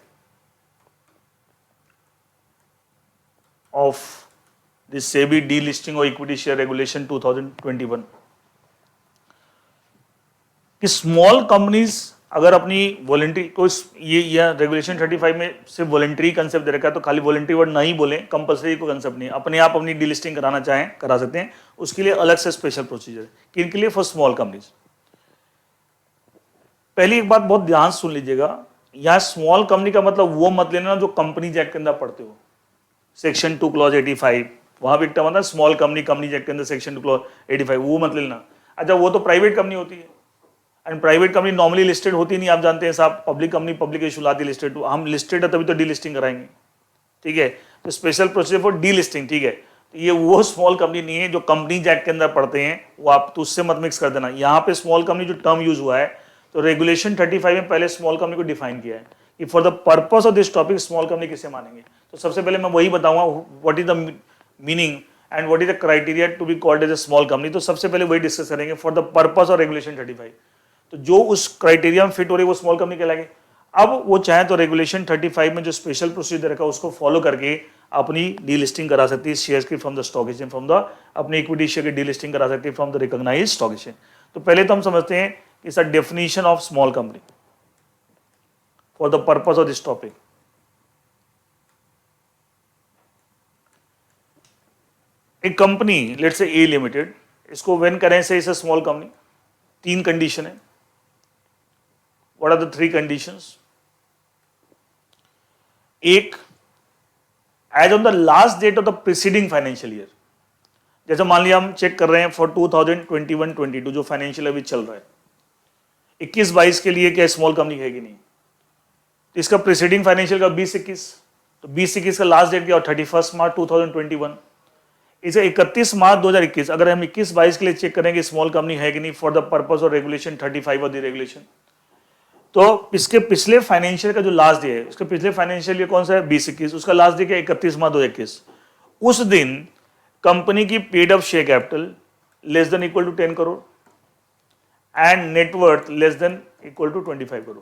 of the SEBI delisting or equity share regulation 2021 कि स्मॉल कंपनीज अगर अपनी voluntary को, ये regulation 35 में सिर्फ वॉलेंट्री कंसेप्ट दे रखा है, तो खाली वॉलेंट्री वर्ड नहीं बोले, कंपल्सरी को कंसेप्ट नहीं, अपने आप अपनी डीलिस्टिंग कराना चाहें करा सकते हैं. उसके लिए अलग से स्पेशल प्रोसीजर. किन के लिए, फॉर स्मॉल कंपनीज. पहली एक बात बहुत ध्यान सुन लीजिएगा, यहाँ स्मॉल कंपनी का मतलब वो मत लेना जो कंपनीज एक्ट के अंदर पढ़ते हो, सेक्शन 2 क्लॉज 85, वहां भी टर्म आता है स्मॉल कंपनी, कंपनीज एक्ट के अंदर सेक्शन 2 क्लॉज 85, वो मत लेना. अच्छा, वो तो प्राइवेट कंपनी होती है, and private company normally listed होती नहीं, आप जानते हैं साहब. पब्लिक कंपनी पब्लिक इशू लाती लिस्टेड, हम लिस्टेड है तभी तो डीलिस्टिंग कराएंगे. ठीक है, तो स्पेशल प्रोसीजर फॉर डीलिस्टिंग. ठीक है, तो ये वो स्मॉल कंपनी नहीं है जो कंपनीज एक्ट के अंदर पढ़ते हैं, वो आप तो उससे मत मिक्स कर देना. यहाँ पे स्मॉल कंपनी जो टर्म यूज हुआ है, तो रेगुलेशन 35 में पहले स्मॉल कंपनी को डिफाइन किया है कि for the purpose of this topic small company किसे मानेंगे. तो सबसे पहले मैं वही बताऊंगा what is the meaning and what is the criteria to be called as a small company. तो सबसे पहले वही डिस्कस करेंगे for the purpose of regulation 35. तो जो उस क्राइटेरिया में फिट हो रही है वो स्मॉल कंपनी कहलाएगी. अब वो चाहे तो रेगुलेशन 35 में जो स्पेशल प्रोसीजर रखा उसको फॉलो करके अपनी डीलिस्टिंग करा सकती है शेयर्स की from the stock exchange, from the अपनी इक्विटी शेयर की डीलिस्टिंग करा सकती है from the recognised stock exchange. तो पहले तो हम समझते हैं it's a definition of small company for the purpose of this topic. एक company let's say A limited, इसको व्हेन करें से इस स्मॉल कंपनी, 3 कंडीशन है. What are the 3 conditions? एक, as on the last date of the preceding financial year. जैसे मान लिया हम चेक कर रहे हैं फॉर 2021-22 जो फाइनेंशियल अभी चल रहा है, 21-22 के लिए क्या स्मॉल कंपनी है कि नहीं. तो इसका प्रीसीडिंग फाइनेंशियल का 20-21, तो 20-21 का लास्ट डेट क्या, 31 मार्च 2021. इसे 31 मार्च 2021 अगर हम 21-22 के लिए चेक करेंगे स्मॉल कंपनी है कि नहीं for the purpose of regulation 35 of the regulation, तो इसके पिछले फाइनेंशियल का जो लास्ट डे है, उसके पिछले फाइनेंशियल ईयर कौन सा है 2021, उसका लास्ट डे क्या 31 मार्च 2021। उस दिन कंपनी की paid up share capital less than equal to 10 crore and net worth less than equal to 25 crore.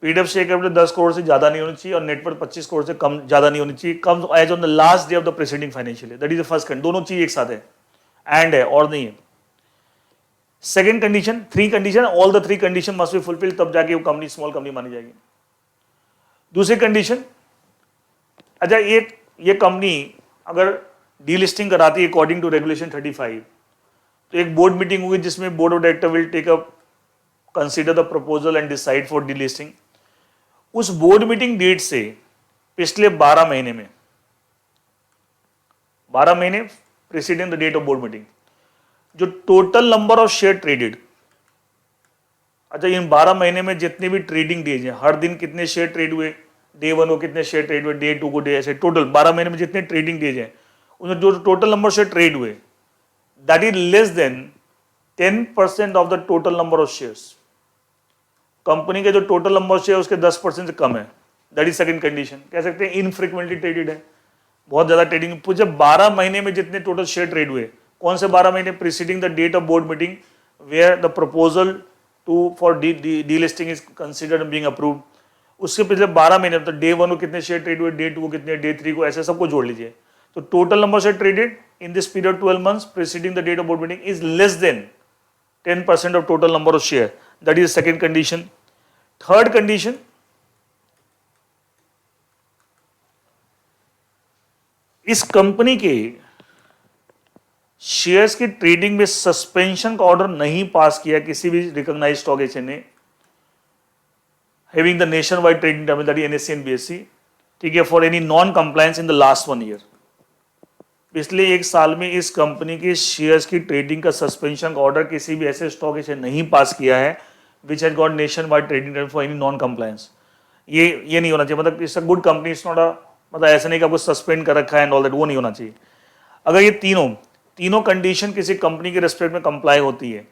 Paid up share capital 10 crore से ज्यादा नहीं होनी चाहिए और नेटवर्थ 25 करोड़ से कम ज्यादा नहीं होनी चाहिए, कम as on the last day of the preceding financial year. That is the first condition, दोनों चीज एक साथ है, एंड है और नहीं है। Second condition, 3 condition, all the 3 condition must be fulfil, तब जाके वो कंपनी स्मॉल कंपनी मानी जाएगी। दूसरी कंडीशन, अच्छा ये कंपनी अगर डीलिस्टिंग कराती है अकॉर्डिंग टू रेगुलेशन 35, तो एक बोर्ड मीटिंग हुई जिसमें board of director will take up consider the proposal and decide for delisting. उस बोर्ड मीटिंग डेट से पिछले 12 महीने में, 12 महीने preceding the date of board meeting, जो total number of share traded, अच्छा इन 12 महीने में जितने भी ट्रेडिंग डेज हैं, हर दिन कितने शेयर ट्रेड हुए, डे 1 को कितने शेयर ट्रेड हुए, डे 2 को डे, ऐसे टोटल 12 महीने में जितने ट्रेडिंग डेज हैं उसमें जो टोटल नंबर शेयर ट्रेड हुए that is less than 10% of the total number of shares. Company के जो टोटल नंबर ऑफ शेयर उसके 10% से कम है, दैट इज सेकंड कंडीशन। कह सकते हैं इनफ्रीक्वेंटली ट्रेडेड है, बहुत ज्यादा ट्रेडिंग। जब 12 महीने में जितने टोटल शेयर ट्रेड हुए, कौन से 12 महीने, preceding the date of board meeting where the proposal to for delisting is considered being approved, उसके पिछले 12 महीने, तो डे 1 को कितने शेयर ट्रेड हुए, डे 2 को कितने, डे 3 को, ऐसे सबको जोड़ लीजिए। तो total number share traded in this period 12 months preceding the date of board meeting is less than 10% of total number of share, that is second condition. Third condition, इस कंपनी के शेयर्स की trading में suspension का order नहीं pass किया किसी भी recognised stock exchange ने, having the nationwide trading terminal that is NSC and BSC, ठीक है, for any non compliance in the last 1 year. पिछले 1 साल में इस कंपनी के शेयर्स की ट्रेडिंग का सस्पेंशन का ऑर्डर किसी भी ऐसे स्टॉक एक्सचेंज नहीं पास किया है which has got nation wide trading terminal for any non compliance. ये नहीं होना चाहिए, मतलब it's a good company, it's not a, मतलब ऐसा नहीं कि आपको सस्पेंड कर रखा है एंड ऑल दैट, वो नहीं होना चाहिए। अगर ये तीनों कंडीशन किसी कंपनी के रेस्पेक्ट में कंप्लाई होती है,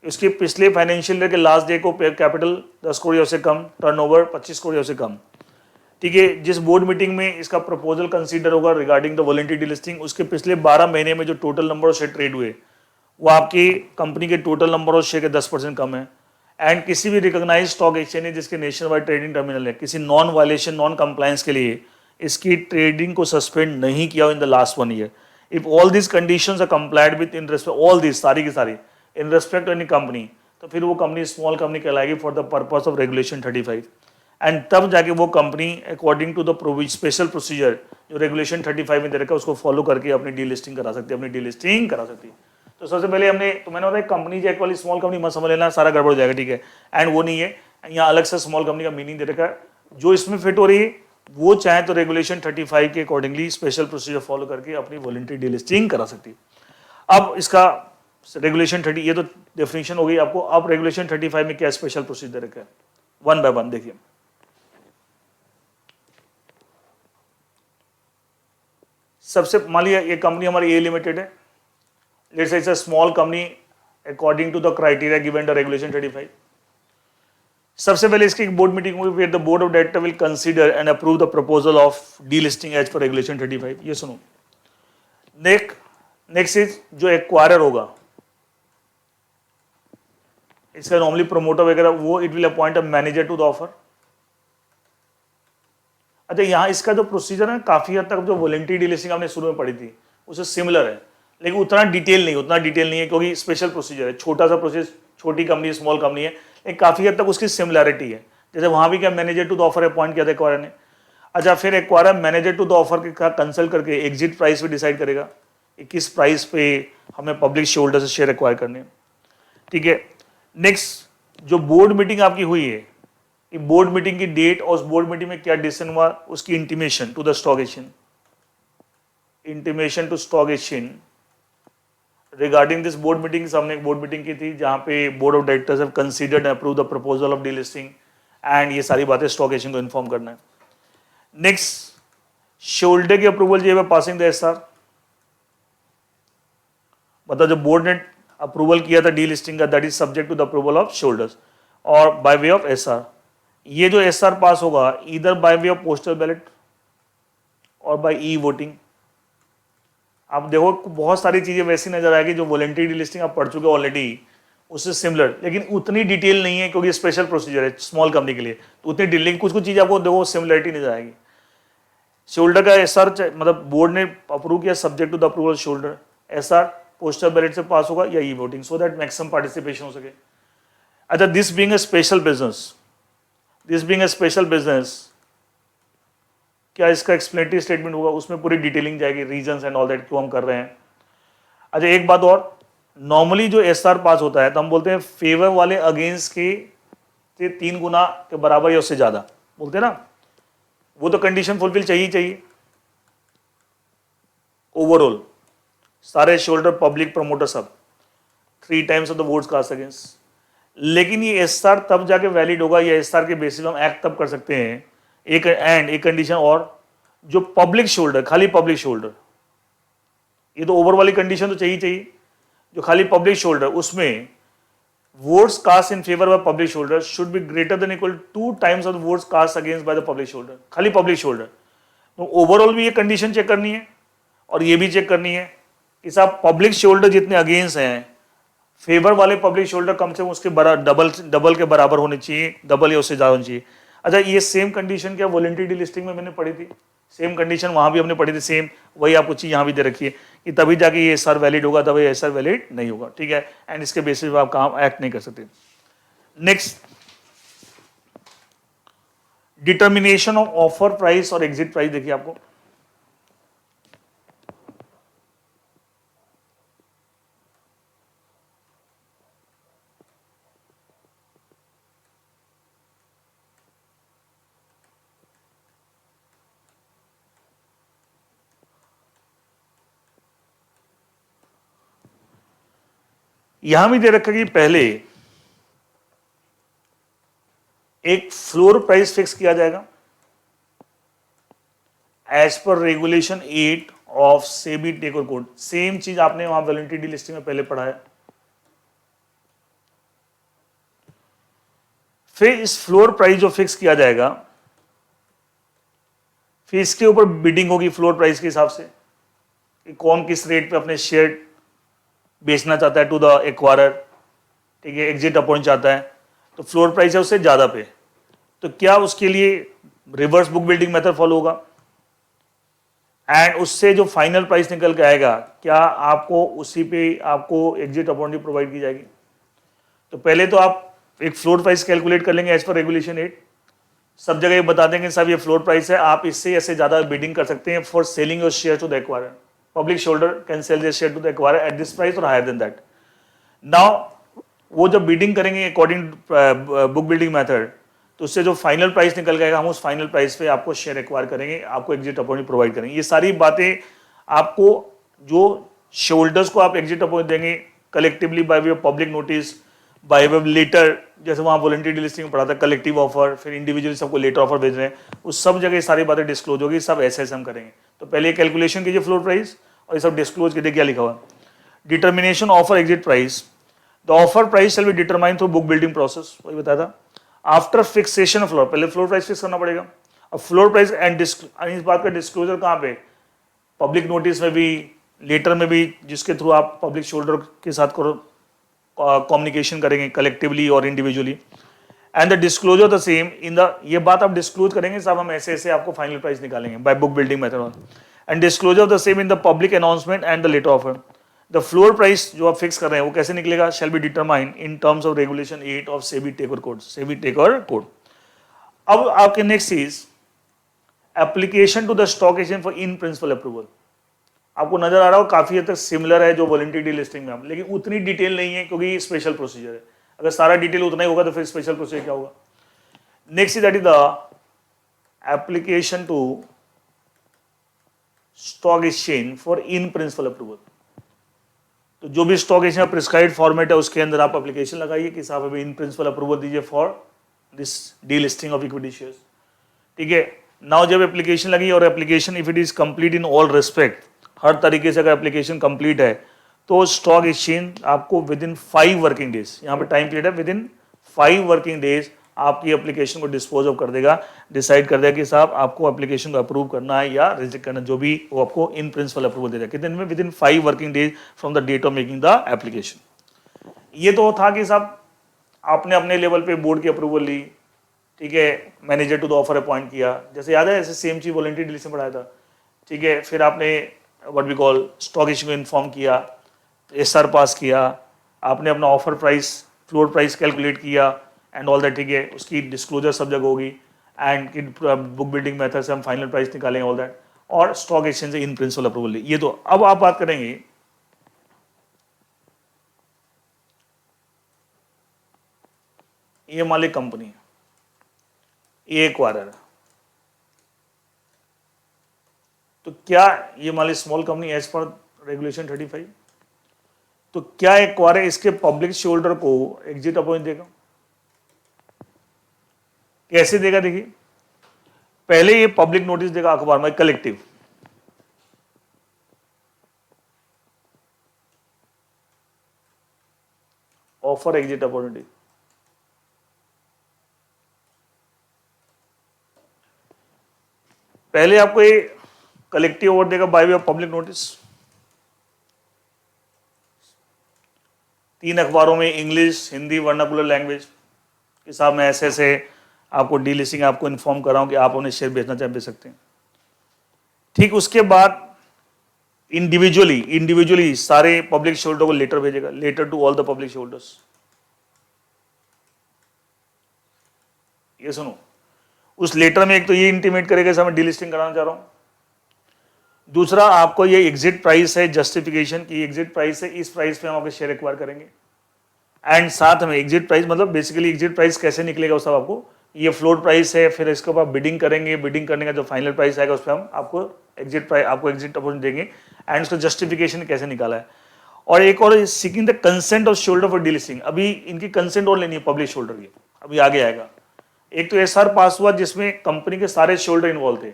उसके पिछले फाइनेंशियल ईयर के लास्ट डे को कैपिटल 10 करोड़ से कम, टर्नओवर 25 करोड़ से कम, ठीक है, जिस बोर्ड मीटिंग में इसका प्रपोजल कंसीडर होगा रिगार्डिंग द वॉलंटरी डीलिस्टिंग, उसके पिछले 12 महीने में जो total number of share trade हुए वो आपकी कंपनी के टोटल नंबर ऑफ शेयर के 10% कम है, एंड किसी भी रिकॉग्नाइज्ड स्टॉक एक्सचेंज जिसके नेशन वाइड ट्रेडिंग टर्मिनल है, किसी नॉन वायलेशन नॉन कंप्लायंस के लिए इसकी ट्रेडिंग को सस्पेंड नहीं किया in the last 1 year. If all these conditions are complied with in respect, all these सारी की सारी in respect to any company, तो फिर वो कंपनी स्मॉल कंपनी कहलाएगी for the purpose of regulation 35, and तब जाके वो company according to the special procedure जो रेगुलेशन 35 में दे रखा है उसको फॉलो करके अपनी डीलिस्टिंग करा सकती है, अपनी डीलिस्टिंग करा सकती है। तो सबसे पहले मैंने बताया कंपनी जो वाली स्मॉल कंपनी मत समझ लेना, सारा गड़बड़ हो जाएगा, ठीक है, एंड वो नहीं है, यहाँ अलग से स्मॉल कंपनी का मीनिंग दे रखा है, जो इसमें फिट हो रही है वो चाहे तो रेगुलेशन 35 के अकॉर्डिंगली स्पेशल प्रोसीजर फॉलो करके अपनी वॉलंटरी डीलिस्टिंग करा सकती है। अब इसका रेगुलेशन 30, ये तो डेफिनेशन हो गई आपको। अब रेगुलेशन 35 में क्या स्पेशल प्रोसीजर रखा है, 1 बाय 1 देखिए। सबसे मान लिया ये कंपनी हमारी ए लिमिटेड है, let's say it's a small company according to the criteria given the regulation 35। सबसे पहले इसकी एक बोर्ड मीटिंग हुई, where the board of director will consider and approve the proposal of delisting as per regulation 35। ये सुनो, next is जो acquirer होगा, इसका नॉर्मली प्रमोटर वगैरह, वो it will appoint a manager to the offer. अच्छा, यहाँ इसका जो प्रोसीजर है काफी हद तक जो वॉलंटरी डीलिस्टिंग आपने शुरू में पढ़ी थी उससे सिमिलर है, लेकिन उतना डिटेल नहीं है क्योंकि स्पेशल प्रोसीजर है, छोटा सा प्रोसेस, छोटी कंपनी, स्मॉल कंपनी है, लेकिन काफी हद तक उसकी सिमिलरिटी है। जैसे वहां भी क्या manager to the offer appoint किया था एक्वायरर ने। अच्छा, फिर acquirer manager to the offer का कंसल्ट करके एग्जिट प्राइस भी डिसाइड करेगा कि किस प्राइस पे हमें पब्लिक शेयर होल्डर से शेयर एक्वायर करने, ठीक है। नेक्स्ट जो बोर्ड मीटिंग आपकी हुई है, बोर्ड मीटिंग की डेट और उस बोर्ड मीटिंग में क्या डिसीजन हुआ, उसकी intimation to the stock exchange, intimation to stock exchange regarding this board meeting. हमने एक बोर्ड मीटिंग की थी जहां पे board of directors have considered and approve the proposal of delisting, and ये सारी बातें स्टॉक एक्सचेंज को इन्फॉर्म करना है। नेक्स्ट, शेयरहोल्डर की अप्रूवल चाहिए पासिंग द एसआर, मतलब जो बोर्ड ने अप्रूवल किया था डीलिस्टिंग का, that is subject to the approval of shareholders. और बाय वे ऑफ एसआर। ये जो एसआर पास होगा इधर bye way of postal ballot और बाय ई वोटिंग। आप देखो बहुत सारी चीजें वैसी नजर आएगी जो वॉलंटरी डिलिस्टिंग आप पढ़ चुके ऑलरेडी, उससे सिमिलर, लेकिन उतनी डिटेल नहीं है क्योंकि स्पेशल प्रोसीजर है स्मॉल कंपनी के लिए, तो उतनी डिटेल कुछ कुछ चीजें आपको देखो सिमिलरिटी नजर आएगी। शोल्डर का एसआर मतलब बोर्ड ने अप्रूव किया subject to the approval shareholder, SR postal ballot से पास होगा या e voting, so that maximum participation हो सके। अच्छा, this being a special business, this being a special business, क्या इसका एक्सप्लेनेटरी स्टेटमेंट होगा, उसमें पूरी डिटेलिंग जाएगी, रीजंस एंड ऑल दैट क्यों हम कर रहे हैं। अच्छा एक बात और, नॉर्मली जो एसआर पास होता है तो हम बोलते हैं फेवर वाले अगेंस्ट के 3 गुना के बराबर या उससे ज्यादा बोलते हैं ना, वो तो कंडीशन फुलफिल चाहिए। ओवरऑल सारे शोल्डर पब्लिक प्रमोटर सब 3 times of the votes cast against. लेकिन ये एसआर तब जाके वैलिड होगा, या एसआर के बेसिस पे हम एक्ट तब कर सकते हैं, एक कंडीशन और, जो पब्लिक शोल्डर, खाली पब्लिक शोल्डर, ये तो ओवर वाली कंडीशन तो चाहिए, जो खाली पब्लिक शोल्डर उसमें votes cast in favour of public shareholder should be greater than equal 2 times of the votes cast against by the public shareholder, खाली पब्लिक शोल्डर। तो ओवरऑल भी ये कंडीशन चेक करनी है और ये भी चेक करनी है कि साहब पब्लिक शोल्डर जितने अगेंस्ट हैं, फेवर वाले पब्लिक शोल्डर कम से कम उसके डबल के बराबर होने चाहिए, डबल या उससे ज्यादा होनी चाहिए। अच्छा ये सेम कंडीशन क्या वॉलंटरी डिलिस्टिंग में मैंने पढ़ी थी, सेम कंडीशन वहां भी हमने पढ़ी थी, सेम वही आपको चीज यहां भी दे रखी है कि तभी जाके ये एसआर वैलिड होगा, तभी एसआर वैलिड नहीं होगा, ठीक है, एंड इसके बेसिस पे आप काम एक्ट नहीं कर सकते। Next, determination of offer price और एग्जिट प्राइस देखिए आपको, यहां भी दे रखा कि पहले एक फ्लोर प्राइस फिक्स किया जाएगा as per regulation 8 of SEBI taker code. Same चीज आपने वहां वॉलंटरी डिलिस्टिंग में पहले पढ़ा है। फिर इस फ्लोर प्राइस जो फिक्स किया जाएगा, फिर इसके ऊपर बिडिंग होगी फ्लोर प्राइस के हिसाब से कि कौन किस रेट पे अपने शेयर बेचना चाहता है टू द एक्वायरर, ठीक है, एग्जिट अपॉइंट चाहता है, तो फ्लोर प्राइस है उससे ज्यादा पे, तो क्या उसके लिए reverse book building method follow होगा, एंड उससे जो फाइनल प्राइस निकल के आएगा क्या आपको उसी पे आपको एग्जिट अपॉइंट प्रोवाइड की जाएगी। तो पहले तो आप एक फ्लोर प्राइस कैलकुलेट कर लेंगे एज पर रेगुलेशन 8, सब जगह ये बता देंगे साहब ये फ्लोर प्राइस है, आप इससे ऐसे ज्यादा बिडिंग कर सकते हैं for selling your share to the acquirer, public shareholder can sell their share to the acquirer at this price और हायर देन दैट। नाउ वो जब बिडिंग करेंगे अकॉर्डिंग बुक बिल्डिंग मेथड, तो उससे जो फाइनल प्राइस निकल जाएगा हम उस फाइनल प्राइस पे आपको शेयर एक्वायर करेंगे, आपको एग्जिट अपॉइंट प्रोवाइड करेंगे। ये सारी बातें आपको जो शोल्डर्स को आप एग्जिट अपॉइंट देंगे collectively by way of public notice, by way of letter, जैसे वहां वॉलंटरी डिलिस्टिंग में पढ़ा था कलेक्टिव ऑफर, फिर इंडिविजुअली सबको लेटर ऑफर भेज रहे हैं, उस सब जगह सारी बातें डिस्क्लोज होगी, सब ऐसे हम करेंगे। तो पहले कैलकुलेशन कीजिए फ्लोर प्राइस और ये सब डिस्क्लोज कीजिए क्या लिखा हुआ। Determination offer exit price, the offer price shell be determine through book building process, वही बताया था। आफ्टर फिक्सेशन ऑफ फ्लोर, पहले फ्लोर प्राइस फिक्स करना पड़ेगा, अब फ्लोर प्राइस एंड इस बात का डिस्क्लोजर कहाँ पे, पब्लिक नोटिस में भी, लेटर में भी, जिसके थ्रू आप पब्लिक शोल्डर के साथ कम्युनिकेशन करेंगे कलेक्टिवली और individually, and the disclosure the same in the, ये बात आप डिस्क्लोज करेंगे साहब हम ऐसे ऐसे आपको फाइनल प्राइस निकालेंगे by book building method, and disclosure of the same in the public announcement and the letter offer. The floor price जो आप फिक्स कर रहे हैं वो कैसे निकलेगा, shall be determine in terms of regulation 8 of SEBI taker code, SEBI taker code. अब आपके next is application to the stock exchange for in principle approval. आपको नजर आ रहा हो काफी हद तक सिमिलर है जो वॉलंटरी डिलिस्टिंग में आप, लेकिन उतनी डिटेल नहीं है क्योंकि स्पेशल प्रोसीजर है। अगर सारा डिटेल उतना ही होगा तो फिर स्पेशल प्रोसीजर क्या होगा। Next is that is the application to stock exchange for in principle approval. तो जो भी स्टॉक एक्सचेंज प्रिस्क्राइब्ड फॉर्मेट है उसके अंदर आप एप्लीकेशन लगाइए कि साहब अभी इन प्रिंसिपल अप्रूवल दीजिए for this delisting of equity shares, ठीक है। नाउ जब एप्लीकेशन लगी और application if it is complete in all respect, हर तरीके से अगर एप्लीकेशन कंप्लीट है तो स्टॉक एक्सचेंज आपको विद इन 5 वर्किंग डेज, यहाँ पे टाइम पीरियड है, विद इन 5 वर्किंग डेज आपकी एप्लीकेशन को डिस्पोज ऑफ कर देगा, डिसाइड कर देगा कि साहब आपको एप्लीकेशन को अप्रूव करना है या रिजेक्ट करना, जो भी वो आपको इन प्रिंसिपल अप्रूवल दे देगा। कितने दिन में? Within 5 working days from the date of making the application. ये तो था कि साहब आपने अपने लेवल पे बोर्ड की अप्रूवल ली, ठीक है, manager to the offer appoint किया, जैसे याद है ऐसे सेम चीज वॉलंटरी डिलीशन पढ़ाया था, ठीक है। फिर आपने what we call stock issue को इन्फॉर्म किया, एसआर पास किया, आपने अपना offer price floor price calculate किया एंड ऑल दैट, ठीक है। उसकी डिस्क्लोजर सब जगह होगी एंड बुक बिल्डिंग मेथड से हम फाइनल प्राइस निकालेंगे ऑल दैट, और स्टॉक एक्सचेंज से इन प्रिंसिपल अप्रूवल ली। ये तो अब आप बात करेंगे ये मालिक कंपनी, ये एक्वायरर, तो क्या ये मालिक small company as per regulation 35, तो क्या एक्वायरर इसके पब्लिक शेयर होल्डर को एग्जिट अपॉइंट देगा? कैसे देगा? देखिए, पहले ये पब्लिक नोटिस देगा अखबार में, कलेक्टिव, ऑफर एग्जिट अपॉर्चुनिटी, पहले आपको ये कलेक्टिव ऑर्डर देगा bye way of public notice, 3 अखबारों में, इंग्लिश, हिंदी, वर्नाकुलर लैंग्वेज के साथ में ऐसे ऐसे आपको डीलिस्टिंग आपको इन्फॉर्म कर रहा हूं कि आप उन्हें शेयर बेचना चाहे बेच सकते हैं। ठीक, उसके बाद इंडिविजुअली सारे पब्लिक शेयर होल्डर को लेटर भेजेगा, letter to all the public share holders. ये सुनो, उस लेटर में एक तो ये इंटीमेट करेगा कि मैं डीलिस्टिंग कराना चाह रहा हूं, दूसरा आपको ये एग्जिट प्राइस है, जस्टिफिकेशन की एग्जिट प्राइस है, इस प्राइस पे हम आपके शेयर एक्वायर करेंगे, एंड साथ में एग्जिट प्राइस मतलब बेसिकली एग्जिट प्राइस कैसे निकलेगा वो सब आपको, ये फ्लोट प्राइस है, फिर इसके ऊपर बिडिंग करेंगे, बिडिंग करने का जो फाइनल प्राइस आएगा उस पर हम आपको एग्जिट प्राइस, आपको एग्जिट अपॉर्चुनिटी देंगे, एंड उसका जस्टिफिकेशन कैसे निकाला है। और एक और, seeking the consent of share holder for delisting, अभी इनकी कंसेंट और लेनी है पब्लिक शेयर होल्डर की, अभी आगे आएगा। एक तो एसआर पास हुआ जिसमें कंपनी के सारे शेयर होल्डर इन्वॉल्व थे,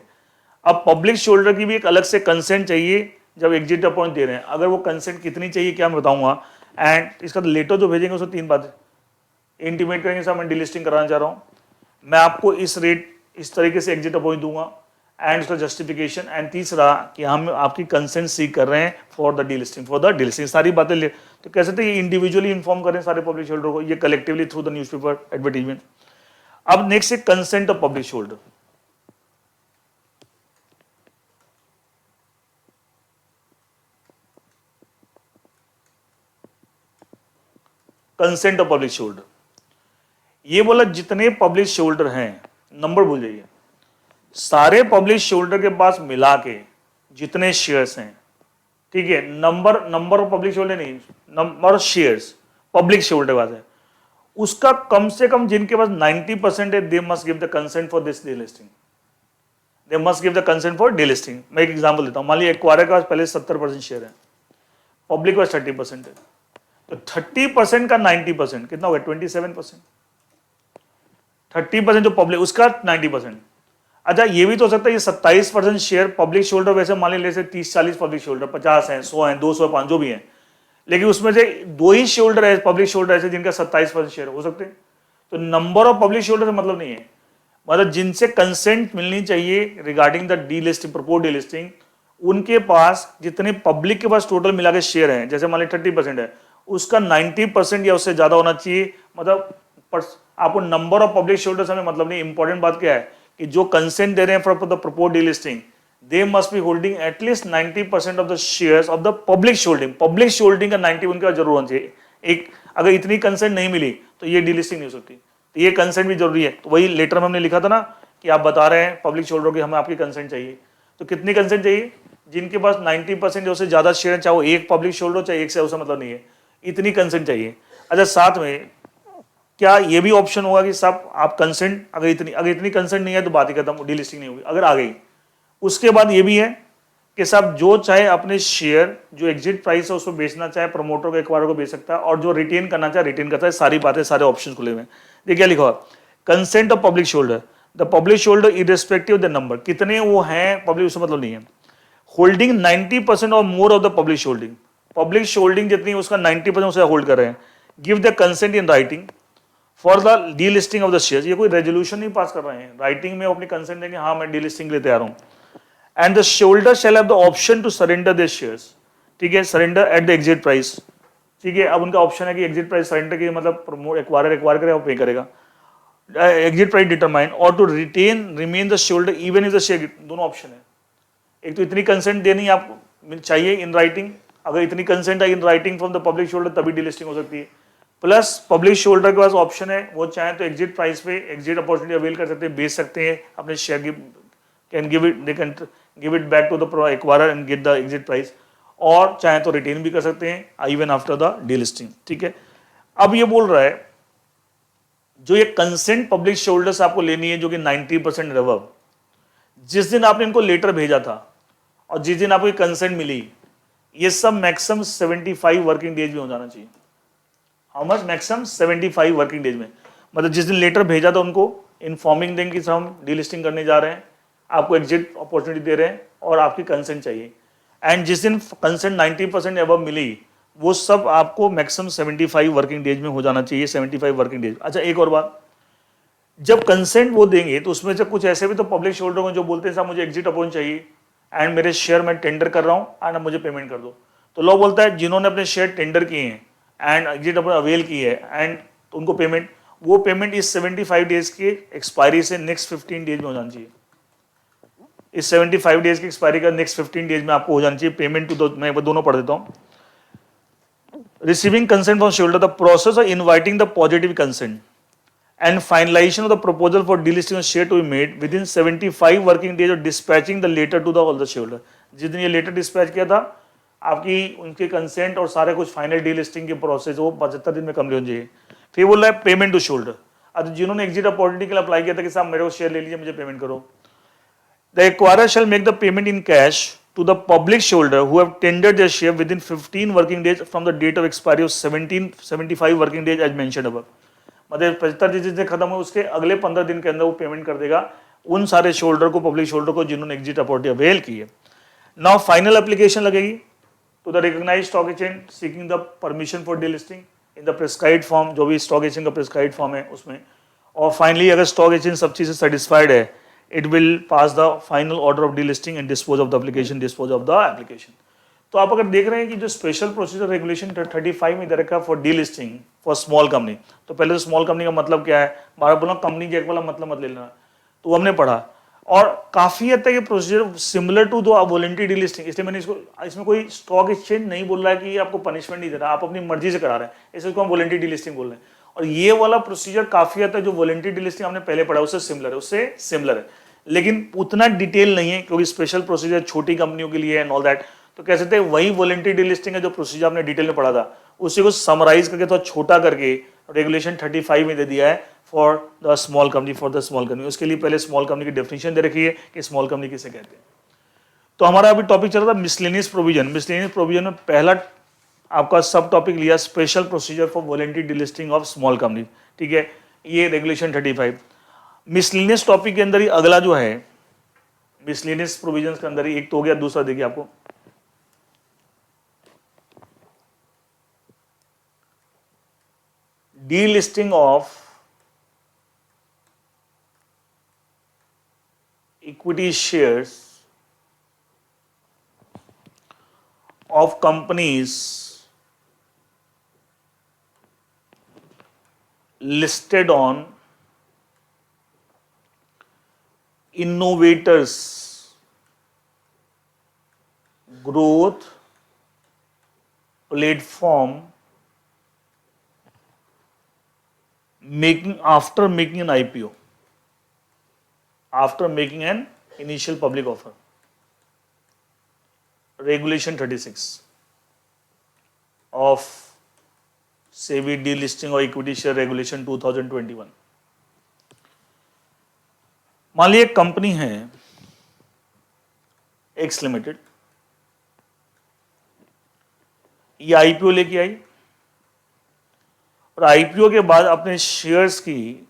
अब पब्लिक शेयर होल्डर की भी एक अलग से कंसेंट चाहिए जब एग्जिट अपॉइंट दे रहे हैं। अगर वो कंसेंट कितनी चाहिए क्या मैं बताऊंगा, एंड इसका लेटर जो भेजेंगे उसमें 3 बातें इंटीमेट करेंगे, साहब मैं डीलिस्टिंग कराना चाह रहा हूँ, मैं आपको इस रेट इस तरीके से एग्जिट अपॉइंट दूंगा, एंड उसका जस्टिफिकेशन, एंड तीसरा कि हम आपकी कंसेंट सीख कर रहे हैं फॉर द डीलिस्टिंग, सारी बातें ले। तो कैसे थे, ये इंडिविजुअली इन्फॉर्म करें सारे पब्लिक शेयर होल्डर को, ये collectively through the newspaper advertisement. अब नेक्स्ट है consent of public share holder. Consent of public share holder, ये बोला जितने पब्लिक शेयर होल्डर हैं, नंबर भूल जाइए, सारे पब्लिक शेयर होल्डर के पास मिला के जितने शेयर्स हैं, ठीक है, number of public share holder नहीं, number of shares public share holder के पास है, उसका कम से कम जिनके पास 90% है, they must give the consent for this delisting, they must give the consent for delisting. मैं एक एग्जांपल देता हूं, मान लीजिए एक्वायरर के पास पहले 70% शेयर है, पब्लिक के पास 30% है, तो 30% का 90% कितना होगा, 27%। 30% जो पब्लिक, उसका 90%। अच्छा, ये भी तो हो सकता है ये 27% शेयर पब्लिक शेयर होल्डर, वैसे मान लीजिए 30-40 पब्लिक शेयर होल्डर, 50 हैं, 100 हैं, 200 5 जो भी हैं, लेकिन उसमें से 2 ही शेयर होल्डर है पब्लिक शेयर होल्डर ऐसे जिनका 27% शेयर हो सकते हैं। तो number of public share holder से मतलब नहीं है, मतलब जिनसे कंसेंट मिलनी चाहिए regarding the delisting, propose delisting, उनके पास जितने पब्लिक के पास टोटल मिला के शेयर हैं, जैसे मान लीजिए 30% है, उसका 90% या उससे ज्यादा होना चाहिए। मतलब आपको number of public share holder से मतलब नहीं, इंपॉर्टेंट बात क्या है कि जो कंसेंट दे रहे हैं for the propose delisting, they must be holding at least 90% of the shares of the public shareholding। Public shareholding का 90 उनके पास जरूर होना चाहिए। एक अगर इतनी कंसेंट नहीं मिली तो ये डीलिस्टिंग नहीं हो सकती, तो ये कंसेंट भी जरूरी है। तो वही लेटर में हमने लिखा था ना कि आप बता रहे हैं पब्लिक शेयरहोल्डर की हमें आपकी कंसेंट चाहिए, तो कितनी कंसेंट चाहिए, जिनके पास 90% जो से ज्यादा शेयर है, चाहे वो एक पब्लिक शेयरहोल्डर चाहे एक से, उससे मतलब नहीं है, इतनी कंसेंट चाहिए। अच्छा, साथ में क्या ये भी ऑप्शन होगा कि सब आप कंसेंट अगर इतनी कंसेंट नहीं है तो बात ही खत्म, डीलिस्टिंग नहीं होगी। अगर आ गई, उसके बाद ये भी है कि सब जो चाहे अपने शेयर जो एग्जिट प्राइस है उसको बेचना चाहे, प्रमोटर को एक्वायरर को बेच सकता है, और जो रिटेन करना चाहे रिटेन करता है। सारी बातें, सारे ऑप्शन खुले हुए हैं। देखिए क्या लिखा हुआ, consent of public share holder, the public share holder irrespective of the number, कितने वो हैं पब्लिक उससे मतलब नहीं है, होल्डिंग 90% और more of the public share holding, public share holding जितनी उसका 90% उसे होल्ड कर रहे हैं, give the consent in writing for the delisting of the shares, ये कोई रेजोल्यूशन नहीं पास कर रहे हैं, राइटिंग में अपनी कंसेंट देंगे, हाँ मैं डीलिस्टिंग के लिए तैयार हूँ। And the shareholder shall have the option to surrender this shares, ठीक है, surrender at the exit price, ठीक है। अब उनका ऑप्शन है कि एग्जिट प्राइस सरेंडर की मतलब एक्वायर करेगा, वो पे करेगा, एग्जिट प्राइस डिटरमाइन, और to remain the shareholder even if the share, दोनों ऑप्शन है। एक तो इतनी कंसेंट देनी आपको चाहिए इन राइटिंग, अगर इतनी कंसेंट है in writing from the public shareholder तभी डीलिस्टिंग हो सकती है। प्लस पब्लिक शेयरहोल्डर के पास ऑप्शन है, वो चाहे तो एग्जिट प्राइस पे एग्जिट अपॉर्चुनिटी अवेल कर सकते हैं, बेच सकते हैं अपने share, can give it, they can give it back to the acquirer and get the exit price, और चाहे तो रिटेन भी कर सकते हैं इवन आफ्टर द डीलिस्टिंग, ठीक है। अब ये बोल रहा है जो ये कंसेंट पब्लिक शेयरहोल्डर से आपको लेनी है जो कि 90% अबव, जिस दिन आपने इनको लेटर भेजा था और जिस दिन आपको कंसेंट मिली, ये सब मैक्सिमम 75 वर्किंग डेज में हो जाना चाहिए। How much? Maximum 75 working days में, मतलब जिस दिन लेटर भेजा था उनको इन्फॉर्मिंग देंगे कि हम डीलिस्टिंग करने जा रहे हैं, आपको एग्जिट अपॉर्चुनिटी दे रहे हैं और आपकी कंसेंट चाहिए, एंड जिस दिन कंसेंट 90% अबव मिली, वो सब आपको मैक्सिमम 75 वर्किंग डेज में हो जाना चाहिए, 75 वर्किंग डेज। अच्छा एक और बात, जब कंसेंट वो देंगे तो उसमें से कुछ ऐसे भी तो पब्लिक शेयरहोल्डर होंगे जो बोलते हैं साहब मुझे एग्जिट अपॉर्चुनिटी चाहिए एंड मेरे शेयर मैं टेंडर कर रहा हूँ एंड मुझे पेमेंट कर दो। तो लॉ बोलता है जिन्होंने अपने शेयर टेंडर किए हैं एंड एग्जिट अपॉर्चुनिटी अवेल की है एंड उनको पेमेंट, वो पेमेंट इस 75 डेज के एक्सपायरी से नेक्स्ट 15 डेज में हो जानी चाहिए। इस 75 डेज की एक्सपायरी का नेक्स्ट 15 डेज में आपको हो जानी चाहिए पेमेंट टू दो। मैं दोनों पढ़ देता हूँ। Receiving consent from shareholder, the process of inviting the positive consent and finalization of the proposal for delisting of share to be made within 75 working days of dispatching the letter to the all the shareholder। जिस दिन ये letter dispatch किया था, आपकी उनके consent और सारे कुछ फाइनल डीलिस्टिंग की प्रोसेस वो 75 दिन में कंप्लीट हो जाएगी। फिर बोल रहा है पेमेंट टू शेयरहोल्डर। अब जिन्होंने एग्जिट अपॉर्चुनिटी के लिए अप्लाई किया था कि साहब मेरे को शेयर ले लीजिए, मुझे पेमेंट करो, the acquirer shall make the payment in cash to the public shareholder who have tendered their share within 15 working days from the date of expiry of 75 working days as mentioned above। मतलब 75 दिन से खत्म हो उसके अगले 15 दिन के अंदर वो पेमेंट कर देगा उन सारे शेयरहोल्डर को, पब्लिक शेयरहोल्डर को जिन्होंने एग्जिट अपॉर्चुनिटी अवेल की है। नाउ फाइनल एप्लीकेशन लगेगी to the recognised stock exchange seeking the permission for delisting in the prescribed form, जो भी स्टॉक एक्सचेंज का प्रिस्क्राइब्ड फॉर्म है उसमें। और फाइनली अगर स्टॉक एक्सचेंज सब चीज़ से सेटिस्फाइड है, it will pass the final order of delisting and dispose of the application। तो आप अगर देख रहे हैं कि जो स्पेशल प्रोसीजर रेगुलेशन 35 में दे रखा है for delisting for small company, तो पहले तो स्मॉल कंपनी का मतलब क्या है, बार बोला कंपनी जैक वाला मतलब मत ले लेना, तो वो हमने पढ़ा। और काफी हद तक ये प्रोसीजर सिमिलर टू दो वॉलंटरी डीलिस्टिंग, इसलिए मैंने इसमें कोई स्टॉक एक्सचेंज नहीं बोल रहा है कि आपको पनिशमेंट नहीं दे रहा, आप अपनी मर्जी से करा रहे हैं, इसको हम वॉलंटरी डीलिस्टिंग बोल रहे हैं। और ये वाला प्रोसीजर काफी हद तक जो वॉलंटरी डीलिस्टिंग हमने पहले पढ़ा उससे सिमिलर है, लेकिन उतना डिटेल नहीं है क्योंकि स्पेशल प्रोसीजर छोटी कंपनियों के लिए एंड ऑल दैट। तो कह सकते हैं वही वॉलंटरी डीलिस्टिंग है जो प्रोसीजर आपने डिटेल में पढ़ा था, उसी को समराइज करके थोड़ा छोटा करके रेगुलेशन 35 में दे दिया है फॉर द स्मॉल कंपनी। उसके लिए पहले स्मॉल कंपनी की डेफिनेशन दे रखी है कि स्मॉल कंपनी किसे कहते हैं। तो हमारा अभी टॉपिक चल रहा था मिसलेनियस प्रोविजन। मिसलेनियस प्रोविजन में पहला आपका सब टॉपिक लिया special procedure for voluntary delisting of small company, ठीक है, ये रेगुलेशन 35। मिसलेनियस टॉपिक के अंदर ही अगला जो है मिसलेनियस प्रोविजंस के अंदर ही एक तो हो गया, दूसरा देखिए आपको delisting of equity shares of companies listed on innovators growth platform after making an IPO, after making an initial public offer, regulation 36 of SEBI delisting or equity share regulation 2021। मान लीजिए एक कंपनी है एक्स लिमिटेड, ये IPO लेके आई और IPO के बाद अपने शेयर्स की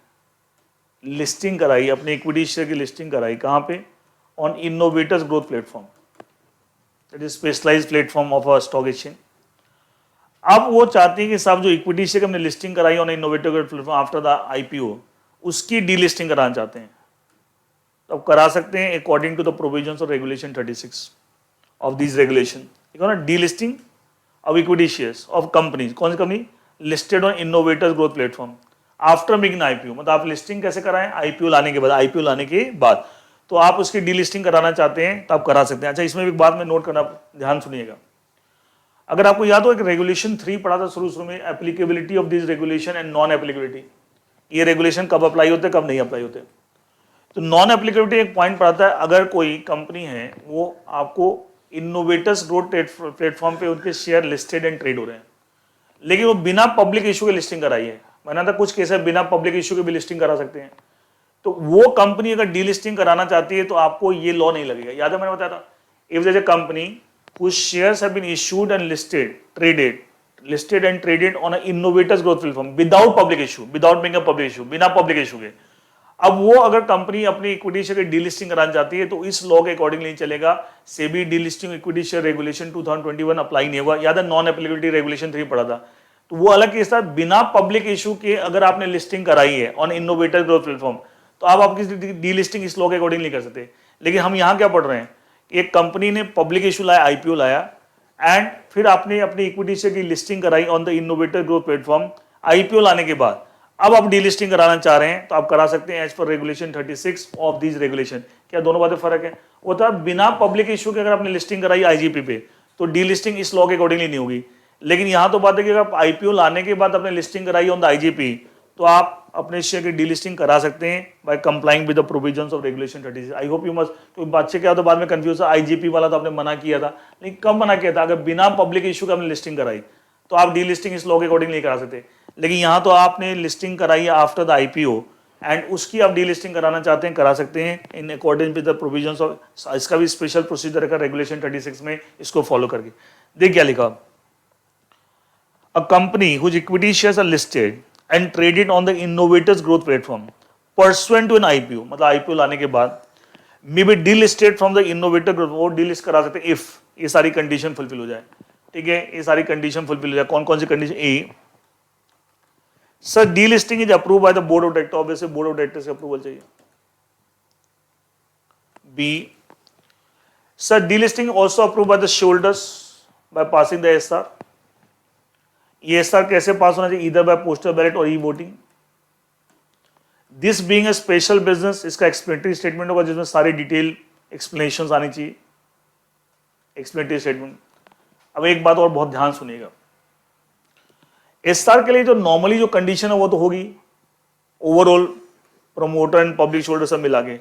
लिस्टिंग कराई, अपने इक्विटी शेयर की लिस्टिंग कराई, कहां पे, on innovators growth platform, that is specialised platform of a stock exchange. अब वो चाहती है कि साहब जो इक्विटी शेयर हमने लिस्टिंग कराई on innovative platform after the IPO, उसकी डीलिस्टिंग कराना चाहते हैं, तो अब करा सकते हैं according to the provisions of regulation 36 of this regulation. Delisting of equity shares of companies, कौन सी company? Listed on innovators growth platform after making IPO. मतलब आप लिस्टिंग कैसे कराएं? आईपीओ लाने के बाद। आईपीओ लाने के बाद तो आप उसकी डीलिस्टिंग कराना चाहते हैं तो आप करा सकते हैं। अच्छा, इसमें भी एक बात में नोट करना, ध्यान सुनिएगा। अगर आपको याद हो, एक रेगुलेशन 3 पढ़ा था शुरू में, applicability of this regulation and non applicability. ये रेगुलेशन कब अप्लाई होते हैं, कब नहीं अप्लाई होते। तो नॉन एप्लीकेबिलिटी एक पॉइंट पढ़ाता है, अगर कोई कंपनी है वो आपको इनोवेटर्स ग्रोथ प्लेटफॉर्म पे उनके शेयर लिस्टेड एंड ट्रेड हो रहे हैं, लेकिन वो बिना पब्लिक इशू के लिस्टिंग कराई है। मैंने था कुछ केस है बिना पब्लिक इशू के भी लिस्टिंग करा सकते हैं। तो वो कंपनी अगर डीलिस्टिंग कराना चाहती है तो आपको ये लॉ नहीं लगेगा। याद है मैंने बताया था, if there is a company whose shares have been issued and listed and traded on an innovators growth platform without public issue, without being a public issue, बिना पब्लिक इशू के। अब वो अगर कंपनी अपनी इक्विटी शेयर की delisting कराना चाहती है तो इस लॉ के अकॉर्डिंग नहीं चलेगा। SEBI delisting equity share regulation 2021 apply नहीं होगा। याद है, नॉन एप्लीकेबिलिटी रेगुलेशन 3 पढ़ा था, तो वो अलग केस था। बिना पब्लिक इशू के अगर आपने लिस्टिंग कराई है ऑन इनोवेटर ग्रोथ प्लेटफॉर्म तो आप आपकी डीलिस्टिंग इस लॉ के अकॉर्डिंग नहीं कर सकते। लेकिन हम यहां क्या पढ़ रहे हैं, एक कंपनी ने पब्लिक इशू लाया, आईपीओ लाया, एंड फिर आपने अपनी इक्विटी शेयर की लिस्टिंग कराई on the innovator growth platform. IPO लाने के बाद अब आप डीलिस्टिंग कराना चाह रहे हैं तो आप करा सकते हैं as per regulation 36 of this regulation. क्या दोनों बातें फर्क है? वो था बिना पब्लिक इशू के अगर आपने लिस्टिंग कराई आईजीपी पे तो डीलिस्टिंग इस लॉ के अकॉर्डिंगली नहीं होगी। लेकिन यहां तो बात है कि अगर आप आईपीओ लाने के बाद आपने लिस्टिंग कराई ऑन द आईजीपी तो आप अपने शेयर की डीलिस्टिंग करा सकते हैं by complying with the provisions of regulation 36। I hope you must, क्योंकि बच्चे क्या होता बाद में कंफ्यूज है, आईजीपी वाला तो आपने मना किया था, लेकिन कब मना किया था? अगर बिना पब्लिक इशू का आपने लिस्टिंग कराई तो आप डीलिस्टिंग इस लॉ के अकॉर्डिंग नहीं करा सकते। लेकिन यहां तो आपने लिस्टिंग कराई है आफ्टर द आईपीओ एंड उसकी आप डीलिस्टिंग कराना चाहते हैं, करा सकते हैं in according with the provisions of. इसका भी स्पेशल प्रोसीजर है रेगुलेशन 36 में, इसको फॉलो करके। देख क्या लिखा, a company whose equity shares are listed and traded on the innovators growth platform pursuant to an IPO, मतलब IPO लाने के बाद may be delisted from the innovator growth, वो delist करा सकते हैं if ये सारी कंडीशन फुलफिल हो जाए। ठीक है, ये सारी कंडीशन फुलफिल हो जाए। कौन कौन सी condition? A, sir delisting is approve by the board of director, obviously board of director से अप्रूवल चाहिए। B, sir delisting also approve by the shareholders by passing the SR. ये एसआर कैसे pass होना चाहिए? ईदर बाय पोस्टल बैलेट और e voting. This being a special business, इसका explanatory statement होगा जिसमें सारी डिटेल एक्सप्लेनेशन आनी चाहिए, एक्सप्लेनेटरी स्टेटमेंट। अब एक बात और बहुत ध्यान सुनिएगा, एसआर के लिए जो नॉर्मली जो कंडीशन है वो तो होगी, overall promoter and public shareholder सब मिला के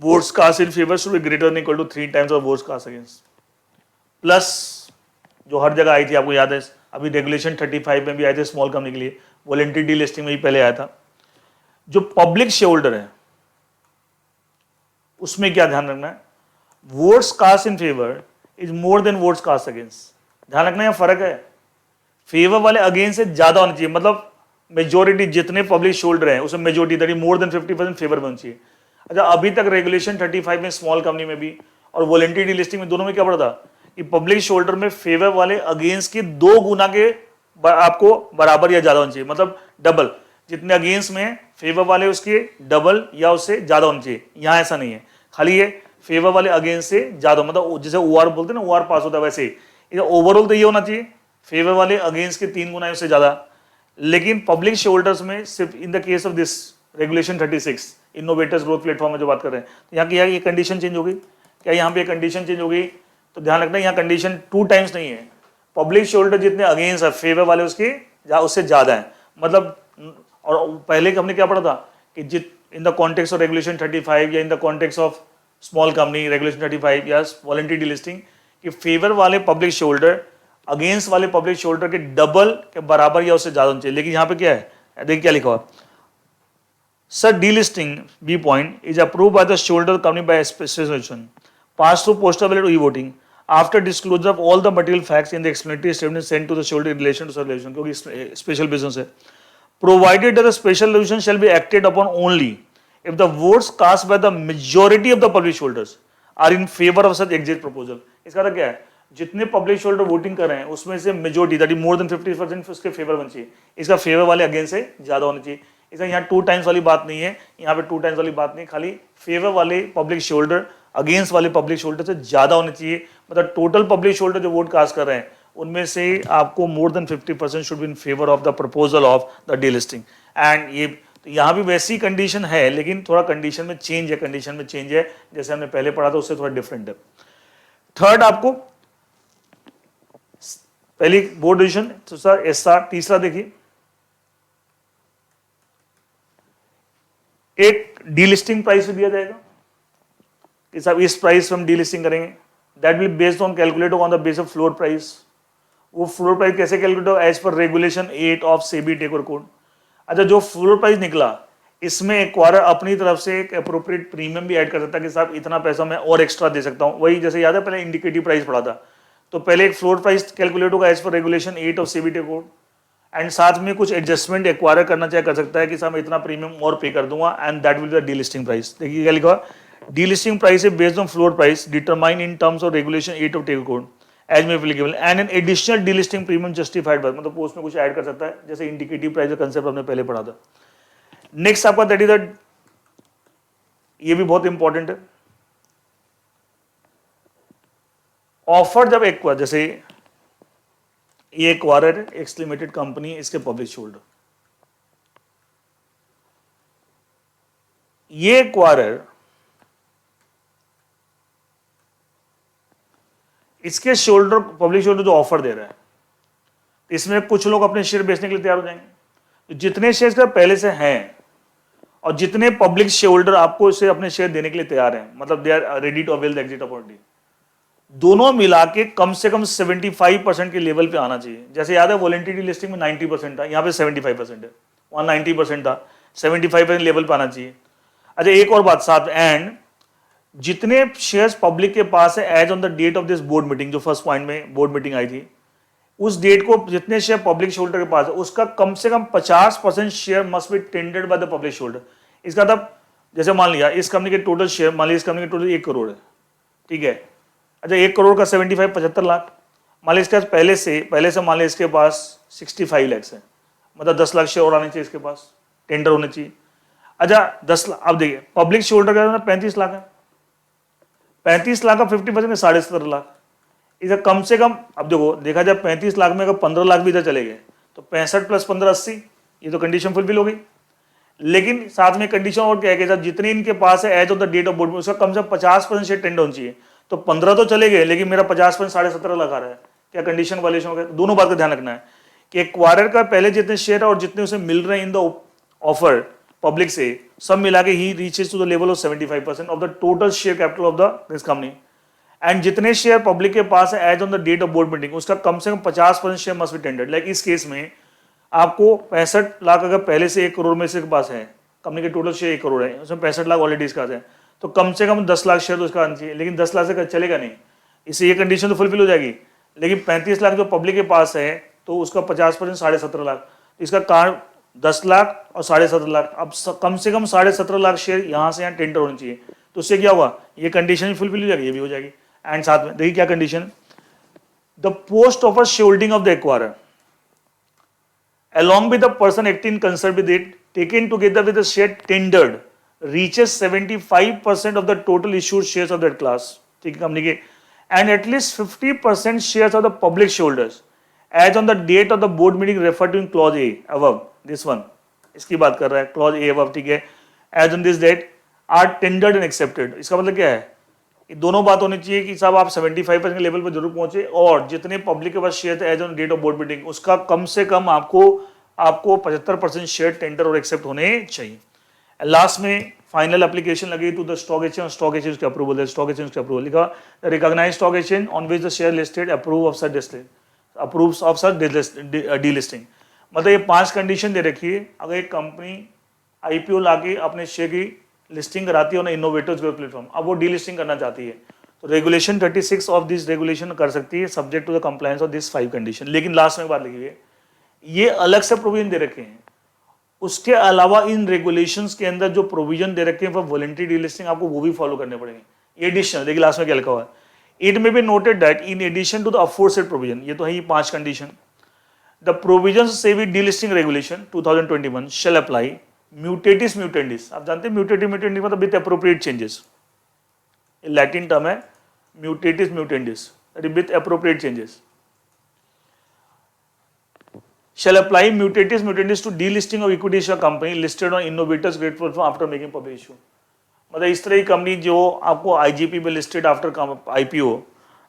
votes cast in favour should be greater than equal to 3 times of votes cast against, plus जो हर जगह आई थी आपको याद है, अभी रेगुलेशन 35 में भी आए थे स्मॉल कंपनी के लिए, वॉलंटरी डीलिस्टिंग में भी पहले आया था, जो पब्लिक शेयर होल्डर है उसमें क्या ध्यान रखना है? Votes cast in favour is more than votes cast against. ध्यान रखना है फर्क है, फेवर वाले अगेंस्ट से ज्यादा होना चाहिए, मतलब मेजोरिटी जितने पब्लिक शेयर होल्डर हैं उसमें majority that more than 50% favour में होनी चाहिए। अच्छा, अभी तक रेगुलेशन 35 में स्मॉल कंपनी में भी और वॉलंटरी डीलिस्टिंग में दोनों में क्या पड़ता कि पब्लिक शेयर होल्डर में फेवर वाले अगेंस्ट के 2 गुना के आपको बराबर या ज्यादा होना चाहिए, मतलब डबल, जितने अगेंस्ट में फेवर वाले उसके डबल या उससे ज्यादा होना चाहिए। यहां ऐसा नहीं है, खाली ये फेवर वाले अगेंस्ट से ज्यादा, मतलब जैसे ओआर बोलते हैं ना, ओआर पास होता है वैसे ओवरऑल तो ये होना चाहिए फेवर वाले अगेंस्ट के 3 गुना उससे ज्यादा। लेकिन पब्लिक शेयर होल्डर्स में सिर्फ in the case of this regulation 36 innovators growth platform में जो बात कर रहे हैं, तो यहाँ की ये कंडीशन चेंज हो गई। क्या यहाँ पे कंडीशन चेंज हो गई? तो ध्यान रखना यहाँ कंडीशन 2 टाइम्स नहीं है, पब्लिक शेयर होल्डर जितने अगेंस्ट है फेवर वाले उसके उससे ज्यादा है, मतलब। और पहले हमने क्या पढ़ा था कि जित in the context of regulation 35 या in the context of small company regulation 35 या वॉलंटरी डीलिस्टिंग, कि फेवर वाले पब्लिक शेयर होल्डर अगेंस्ट वाले पब्लिक शेयर होल्डर के डबल के बराबर या उससे ज्यादा होना चाहिए। लेकिन यहाँ पे क्या है, देखिए क्या लिखा हुआ, sir delisting B point is approve by the share holder company by specification pass through postal ballot और e voting after disclosure of all the material facts in the explanatory statement sent to the shareholder in relation to such resolution, क्योंकि special business है, provided that the special resolution shall be acted upon only if the votes cast by the majority of the public shareholders are in favor of such exit proposal। इसका मतलब क्या है? जितने public share holder voting कर रहे हैं उसमें से majority that is more then 50% उसके फेवर होना चाहिए, इसका फेवर वाले अगेंस्ट से ज्यादा होना चाहिए। इसका यहाँ 2 टाइम्स वाली बात नहीं है, यहाँ पे 2 टाइम्स वाली बात नहीं, खाली फेवर वाले पब्लिक शेयर होल्डर अगेंस्ट वाले पब्लिक शेयर होल्डर से ज्यादा होने चाहिए। मतलब टोटल पब्लिक शेयर होल्डर जो वोट कास्ट कर रहे हैं उनमें से आपको more than 50% should be in favour of the proposal of the delisting. And ये तो यहाँ भी वैसी कंडीशन है, लेकिन थोड़ा कंडीशन में चेंज है, जैसे हमने पहले पढ़ा था उससे थोड़ा डिफरेंट है। थर्ड आपको पहली बोर्ड डिसीजन, तो सर एसआर। तीसरा देखिए, एक डीलिस्टिंग प्राइस दिया जाएगा कि साहब इस प्राइस पे हम डीलिस्टिंग करेंगे, that will based on calculate on the base of floor price. वो फ्लोर प्राइस कैसे कैलकुलेट हो, as per regulation 8 of SEBI takeover code. अच्छा, जो फ्लोर प्राइस निकला इसमें एक्वायरर अपनी तरफ से एक अप्रोप्रिएट प्रीमियम भी ऐड कर सकता है कि साहब इतना पैसा मैं और एक्स्ट्रा दे सकता हूं। वही जैसे याद है पहले इंडिकेटिव प्राइस पढ़ा था, तो पहले एक फ्लोर प्राइस कैलकुलेट होगा as per regulation 8 of CBT code, and साथ में कुछ एडजस्टमेंट एक्वायरर करना चाहे कर सकता है कि साहब मैं इतना प्रीमियम और पे कर दूंगा, and that will be the delisting price. देखिए क्या लिखा, delisting price is based on floor price determined in terms of regulation 8 of table code as may applicable and an additional delisting premium justified by, मतलब उसमें कुछ add कर सकता है, जैसे इंडिकेटिव प्राइस का कंसेप्ट हमने पहले पढ़ा था। नेक्स्ट आपका दैट इज द, ये भी बहुत इंपॉर्टेंट है, ऑफर जब एक्वायर, जैसे ये एक्वायरर है एक्स लिमिटेड कंपनी, इसके पब्लिक शेयर होल्डर, ये एक्वायरर इसके शेयर पब्लिक शेयर जो ऑफर दे रहा है, इसमें कुछ लोग अपने शेयर बेचने के लिए तैयार हो जाएंगे, तो जितने शेयर का पहले से हैं और जितने पब्लिक शेयर होल्डर आपको इसे अपने शेयर देने के लिए तैयार हैं, मतलब they are ready to avail the exit opportunity, दोनों मिला के कम से कम 75% के लेवल पे आना चाहिए। जैसे याद है वॉलंटरी लिस्टिंग में 90% था, यहाँ पे 75% है, वहां 90% था, 75% लेवल पे आना चाहिए। अच्छा, एक और बात साथ, एंड जितने शेयर्स पब्लिक के पास है as on the date of this board meeting, जो फर्स्ट पॉइंट में बोर्ड मीटिंग आई थी, उस डेट को जितने शेयर पब्लिक शेयर होल्डर के पास है उसका कम से कम 50% share must be tendered bye the public share holder. इसका मतलब जैसे मान लिया इस कंपनी के टोटल शेयर, मान लिया इस कंपनी के टोटल 1 करोड़ है, ठीक है। अच्छा, 1 करोड़ का 75 75 लाख, मान लिया इसके पास पहले से मान लिया इसके पास 65 लाख है, मतलब 10 लाख शेयर और आने चाहिए इसके पास, टेंडर होने चाहिए। अच्छा 10 लाख, अब देखिए पब्लिक शेयर होल्डर का 35 लाख है, 35 लाख का 50% में 17.5 लाख, इधर कम से कम, अब देखो देखा जाए 35 लाख में अगर 15 लाख भी इधर चले गए तो 65 + 15 80, ये तो कंडीशन फुलफिल हो गई। लेकिन साथ में कंडीशन और क्या है कि जितने इनके पास है as of the date of board में उसका कम से कम 50% शेयर टेंडर होना चाहिए। तो 15 तो चले गए, लेकिन मेरा 50% 17.5 लाख आ रहा है, क्या कंडीशन वायलेशन हो गया। दोनों बात का ध्यान रखना है कि एक्वायरर का पहले जितने शेयर है और जितने उसे मिल रहे हैं इन द ऑफर पब्लिक से, सब मिला के ही reaches to the level of 75% of the total share capital of the this company, and जितने शेयर पब्लिक के पास है as on the date of board meeting उसका कम से कम 50% share must be tendered. Like इस केस में आपको 65 लाख अगर पहले से 1 करोड़ में से के पास है, कंपनी के टोटल शेयर 1 करोड़ है, उसमें 65 लाख ऑलरेडी इसका है, तो कम से कम 10 लाख शेयर तो इसका आना चाहिए। लेकिन 10 लाख से चलेगा नहीं, इससे ये कंडीशन तो फुलफिल हो जाएगी। लेकिन 35 लाख जो पब्लिक के पास है तो उसका 50% 17.5 लाख, इसका कारण 10 लाख और 17.5 लाख, अब कम से कम 17.5 लाख शेयर यहाँ से यहाँ टेंडर होने चाहिए। तो उससे क्या होगा, ये कंडीशन फुलफिल हो जाएगी, ये भी हो जाएगी। एंड साथ में देखिए क्या condition, the post of a share holding of the acquirer along with the person acting in concert with it taken together with the share tendered reaches 75% of the total issued shares of that class, ठीक है company के, and at least 50% shares of the public shareholders as on the date of the board meeting referred to in clause A above, this one इसकी बात कर रहा है clause A above, ठीक है, as on this date are tendered and accepted। इसका मतलब क्या है, ये दोनों बात होनी चाहिए कि साहब आप 75% के लेवल पर जरूर पहुंचे और जितने पब्लिक के पास शेयर थे as on date of board meeting उसका कम से कम आपको 75% शेयर टेंडर और एक्सेप्ट होने चाहिए। लास्ट में फाइनल एप्लीकेशन लगी to the stock exchange, stock exchange के अप्रूवल है, स्टॉक एक्सचेंज के अप्रूवल लिखा, recognised stock exchange on which the share listed approve of such delisting. मतलब ये 5 कंडीशन दे रखी है, अगर एक कंपनी आईपीओ लाके अपने शेयर की लिस्टिंग कराती है ना इनोवेटर्स ग्रोथ प्लेटफॉर्म, अब वो डीलिस्टिंग करना चाहती है तो रेगुलेशन 36 ऑफ दिस रेगुलेशन कर सकती है subject to the compliance of this 5 condition. लेकिन लास्ट में बात लिखी है, ये अलग से प्रोविजन दे रखे हैं, उसके अलावा इन रेगुलेशंस के अंदर जो प्रोविजन दे रखे हैं फॉर वॉलंटरी डीलिस्टिंग आपको वो भी फॉलो करने पड़ेंगे। ये एडिशनल, देखिए लास्ट में क्या लिखा हुआ है, It may be noted that in addition to the aforesaid provision, ये तो है ही 5 condition, the provisions SEBI delisting regulation 2021 shall apply mutatis mutandis. आप जानते हैं mutatis mutandis मतलब with appropriate changes, Latin term है mutatis mutandis, with appropriate changes. Shall apply mutatis mutandis to delisting of equity share company listed on innovators great platform after making public issue. मतलब इस तरह की company जो आपको IGP में listed after IPO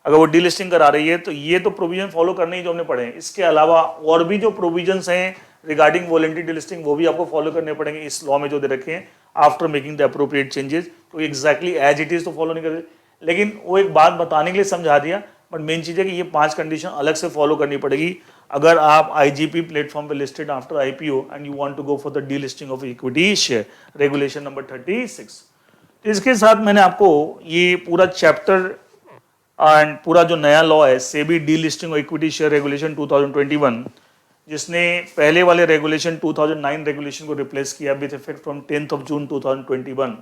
अगर वो डीलिस्टिंग करा रही है तो ये तो प्रोविजन फॉलो करने ही जो हमने पढ़े हैं। इसके अलावा और भी जो प्रोविजंस हैं रिगार्डिंग वॉलंटरी डीलिस्टिंग वो भी आपको फॉलो करने पड़ेंगे इस लॉ में जो दे रखे हैं after making the appropriate changes. तो एग्जैक्टली एज इट इज तो फॉलो नहीं करते, लेकिन वो एक बात बताने के लिए समझा दिया। बट मेन चीज़ है कि ये 5 कंडीशन अलग से फॉलो करनी पड़ेगी अगर आप आईजीपी प्लेटफॉर्म पे listed after IPO and you want to go for the delisting of equity share, regulation number 36। इसके साथ मैंने आपको ये पूरा चैप्टर एंड पूरा जो नया लॉ है SEBI delisting of equity share regulation 2021, जिसने पहले वाले रेगुलेशन 2009 रेगुलेशन को रिप्लेस किया विद इफेक्ट फ्रॉम 10 जून 2021,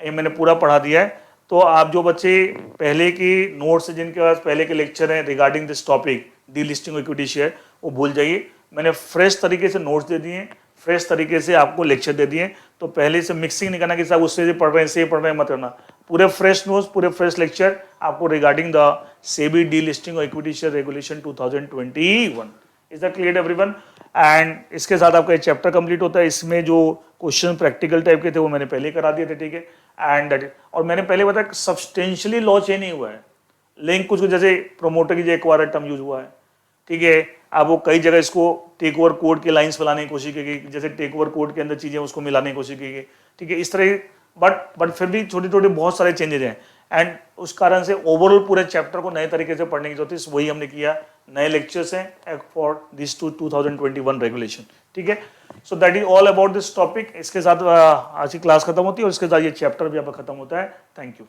ये मैंने पूरा पढ़ा दिया है। तो आप जो बच्चे पहले की नोट्स जिनके पास पहले के लेक्चर हैं regarding this topic delisting of equity share वो भूल जाइए। मैंने फ्रेश तरीके से नोट्स दे दिए, फ्रेश तरीके से आपको लेक्चर दे दिए, तो पहले से मिक्सिंग नहीं करना कि साहब उससे पढ़ रहे हैं से पढ़ रहे हैं, मत करना। पूरे फ्रेश नोट्स पूरे फ्रेश लेक्चर आपको regarding the SEBI delisting of equity share regulation 2021। Is that clear everyone? And इसके साथ आपका एक चैप्टर कंप्लीट होता है। इसमें जो क्वेश्चन प्रैक्टिकल टाइप के थे वो मैंने पहले करा दिए थे, ठीक है। एंड दैट और मैंने पहले बताया सब्सटेंशियली लॉ चेंज नहीं हुआ है, लेकिन कुछ जैसे प्रोमोटर की जो एक्वायर टर्म यूज हुआ है, ठीक है। अब वो कई जगह इसको टेक ओवर कोड के लाइंस फैलाने की कोशिश की गई, जैसे टेक ओवर कोड के अंदर चीजें उसको मिलाने की कोशिश की गई, ठीक है। इस तरह बट फिर भी छोटे छोटे बहुत सारे चेंजेस हैं एंड उस कारण से ओवरऑल पूरे चैप्टर को नए तरीके से पढ़ने की जरूरत है। वही हमने किया, नए लेक्चर्स हैं फॉर दिस 2021 रेगुलेशन, ठीक है। So that is all about this topic. इसके साथ आज की क्लास खत्म होती है और इसके साथ ये चैप्टर भी आपका खत्म होता है। Thank you.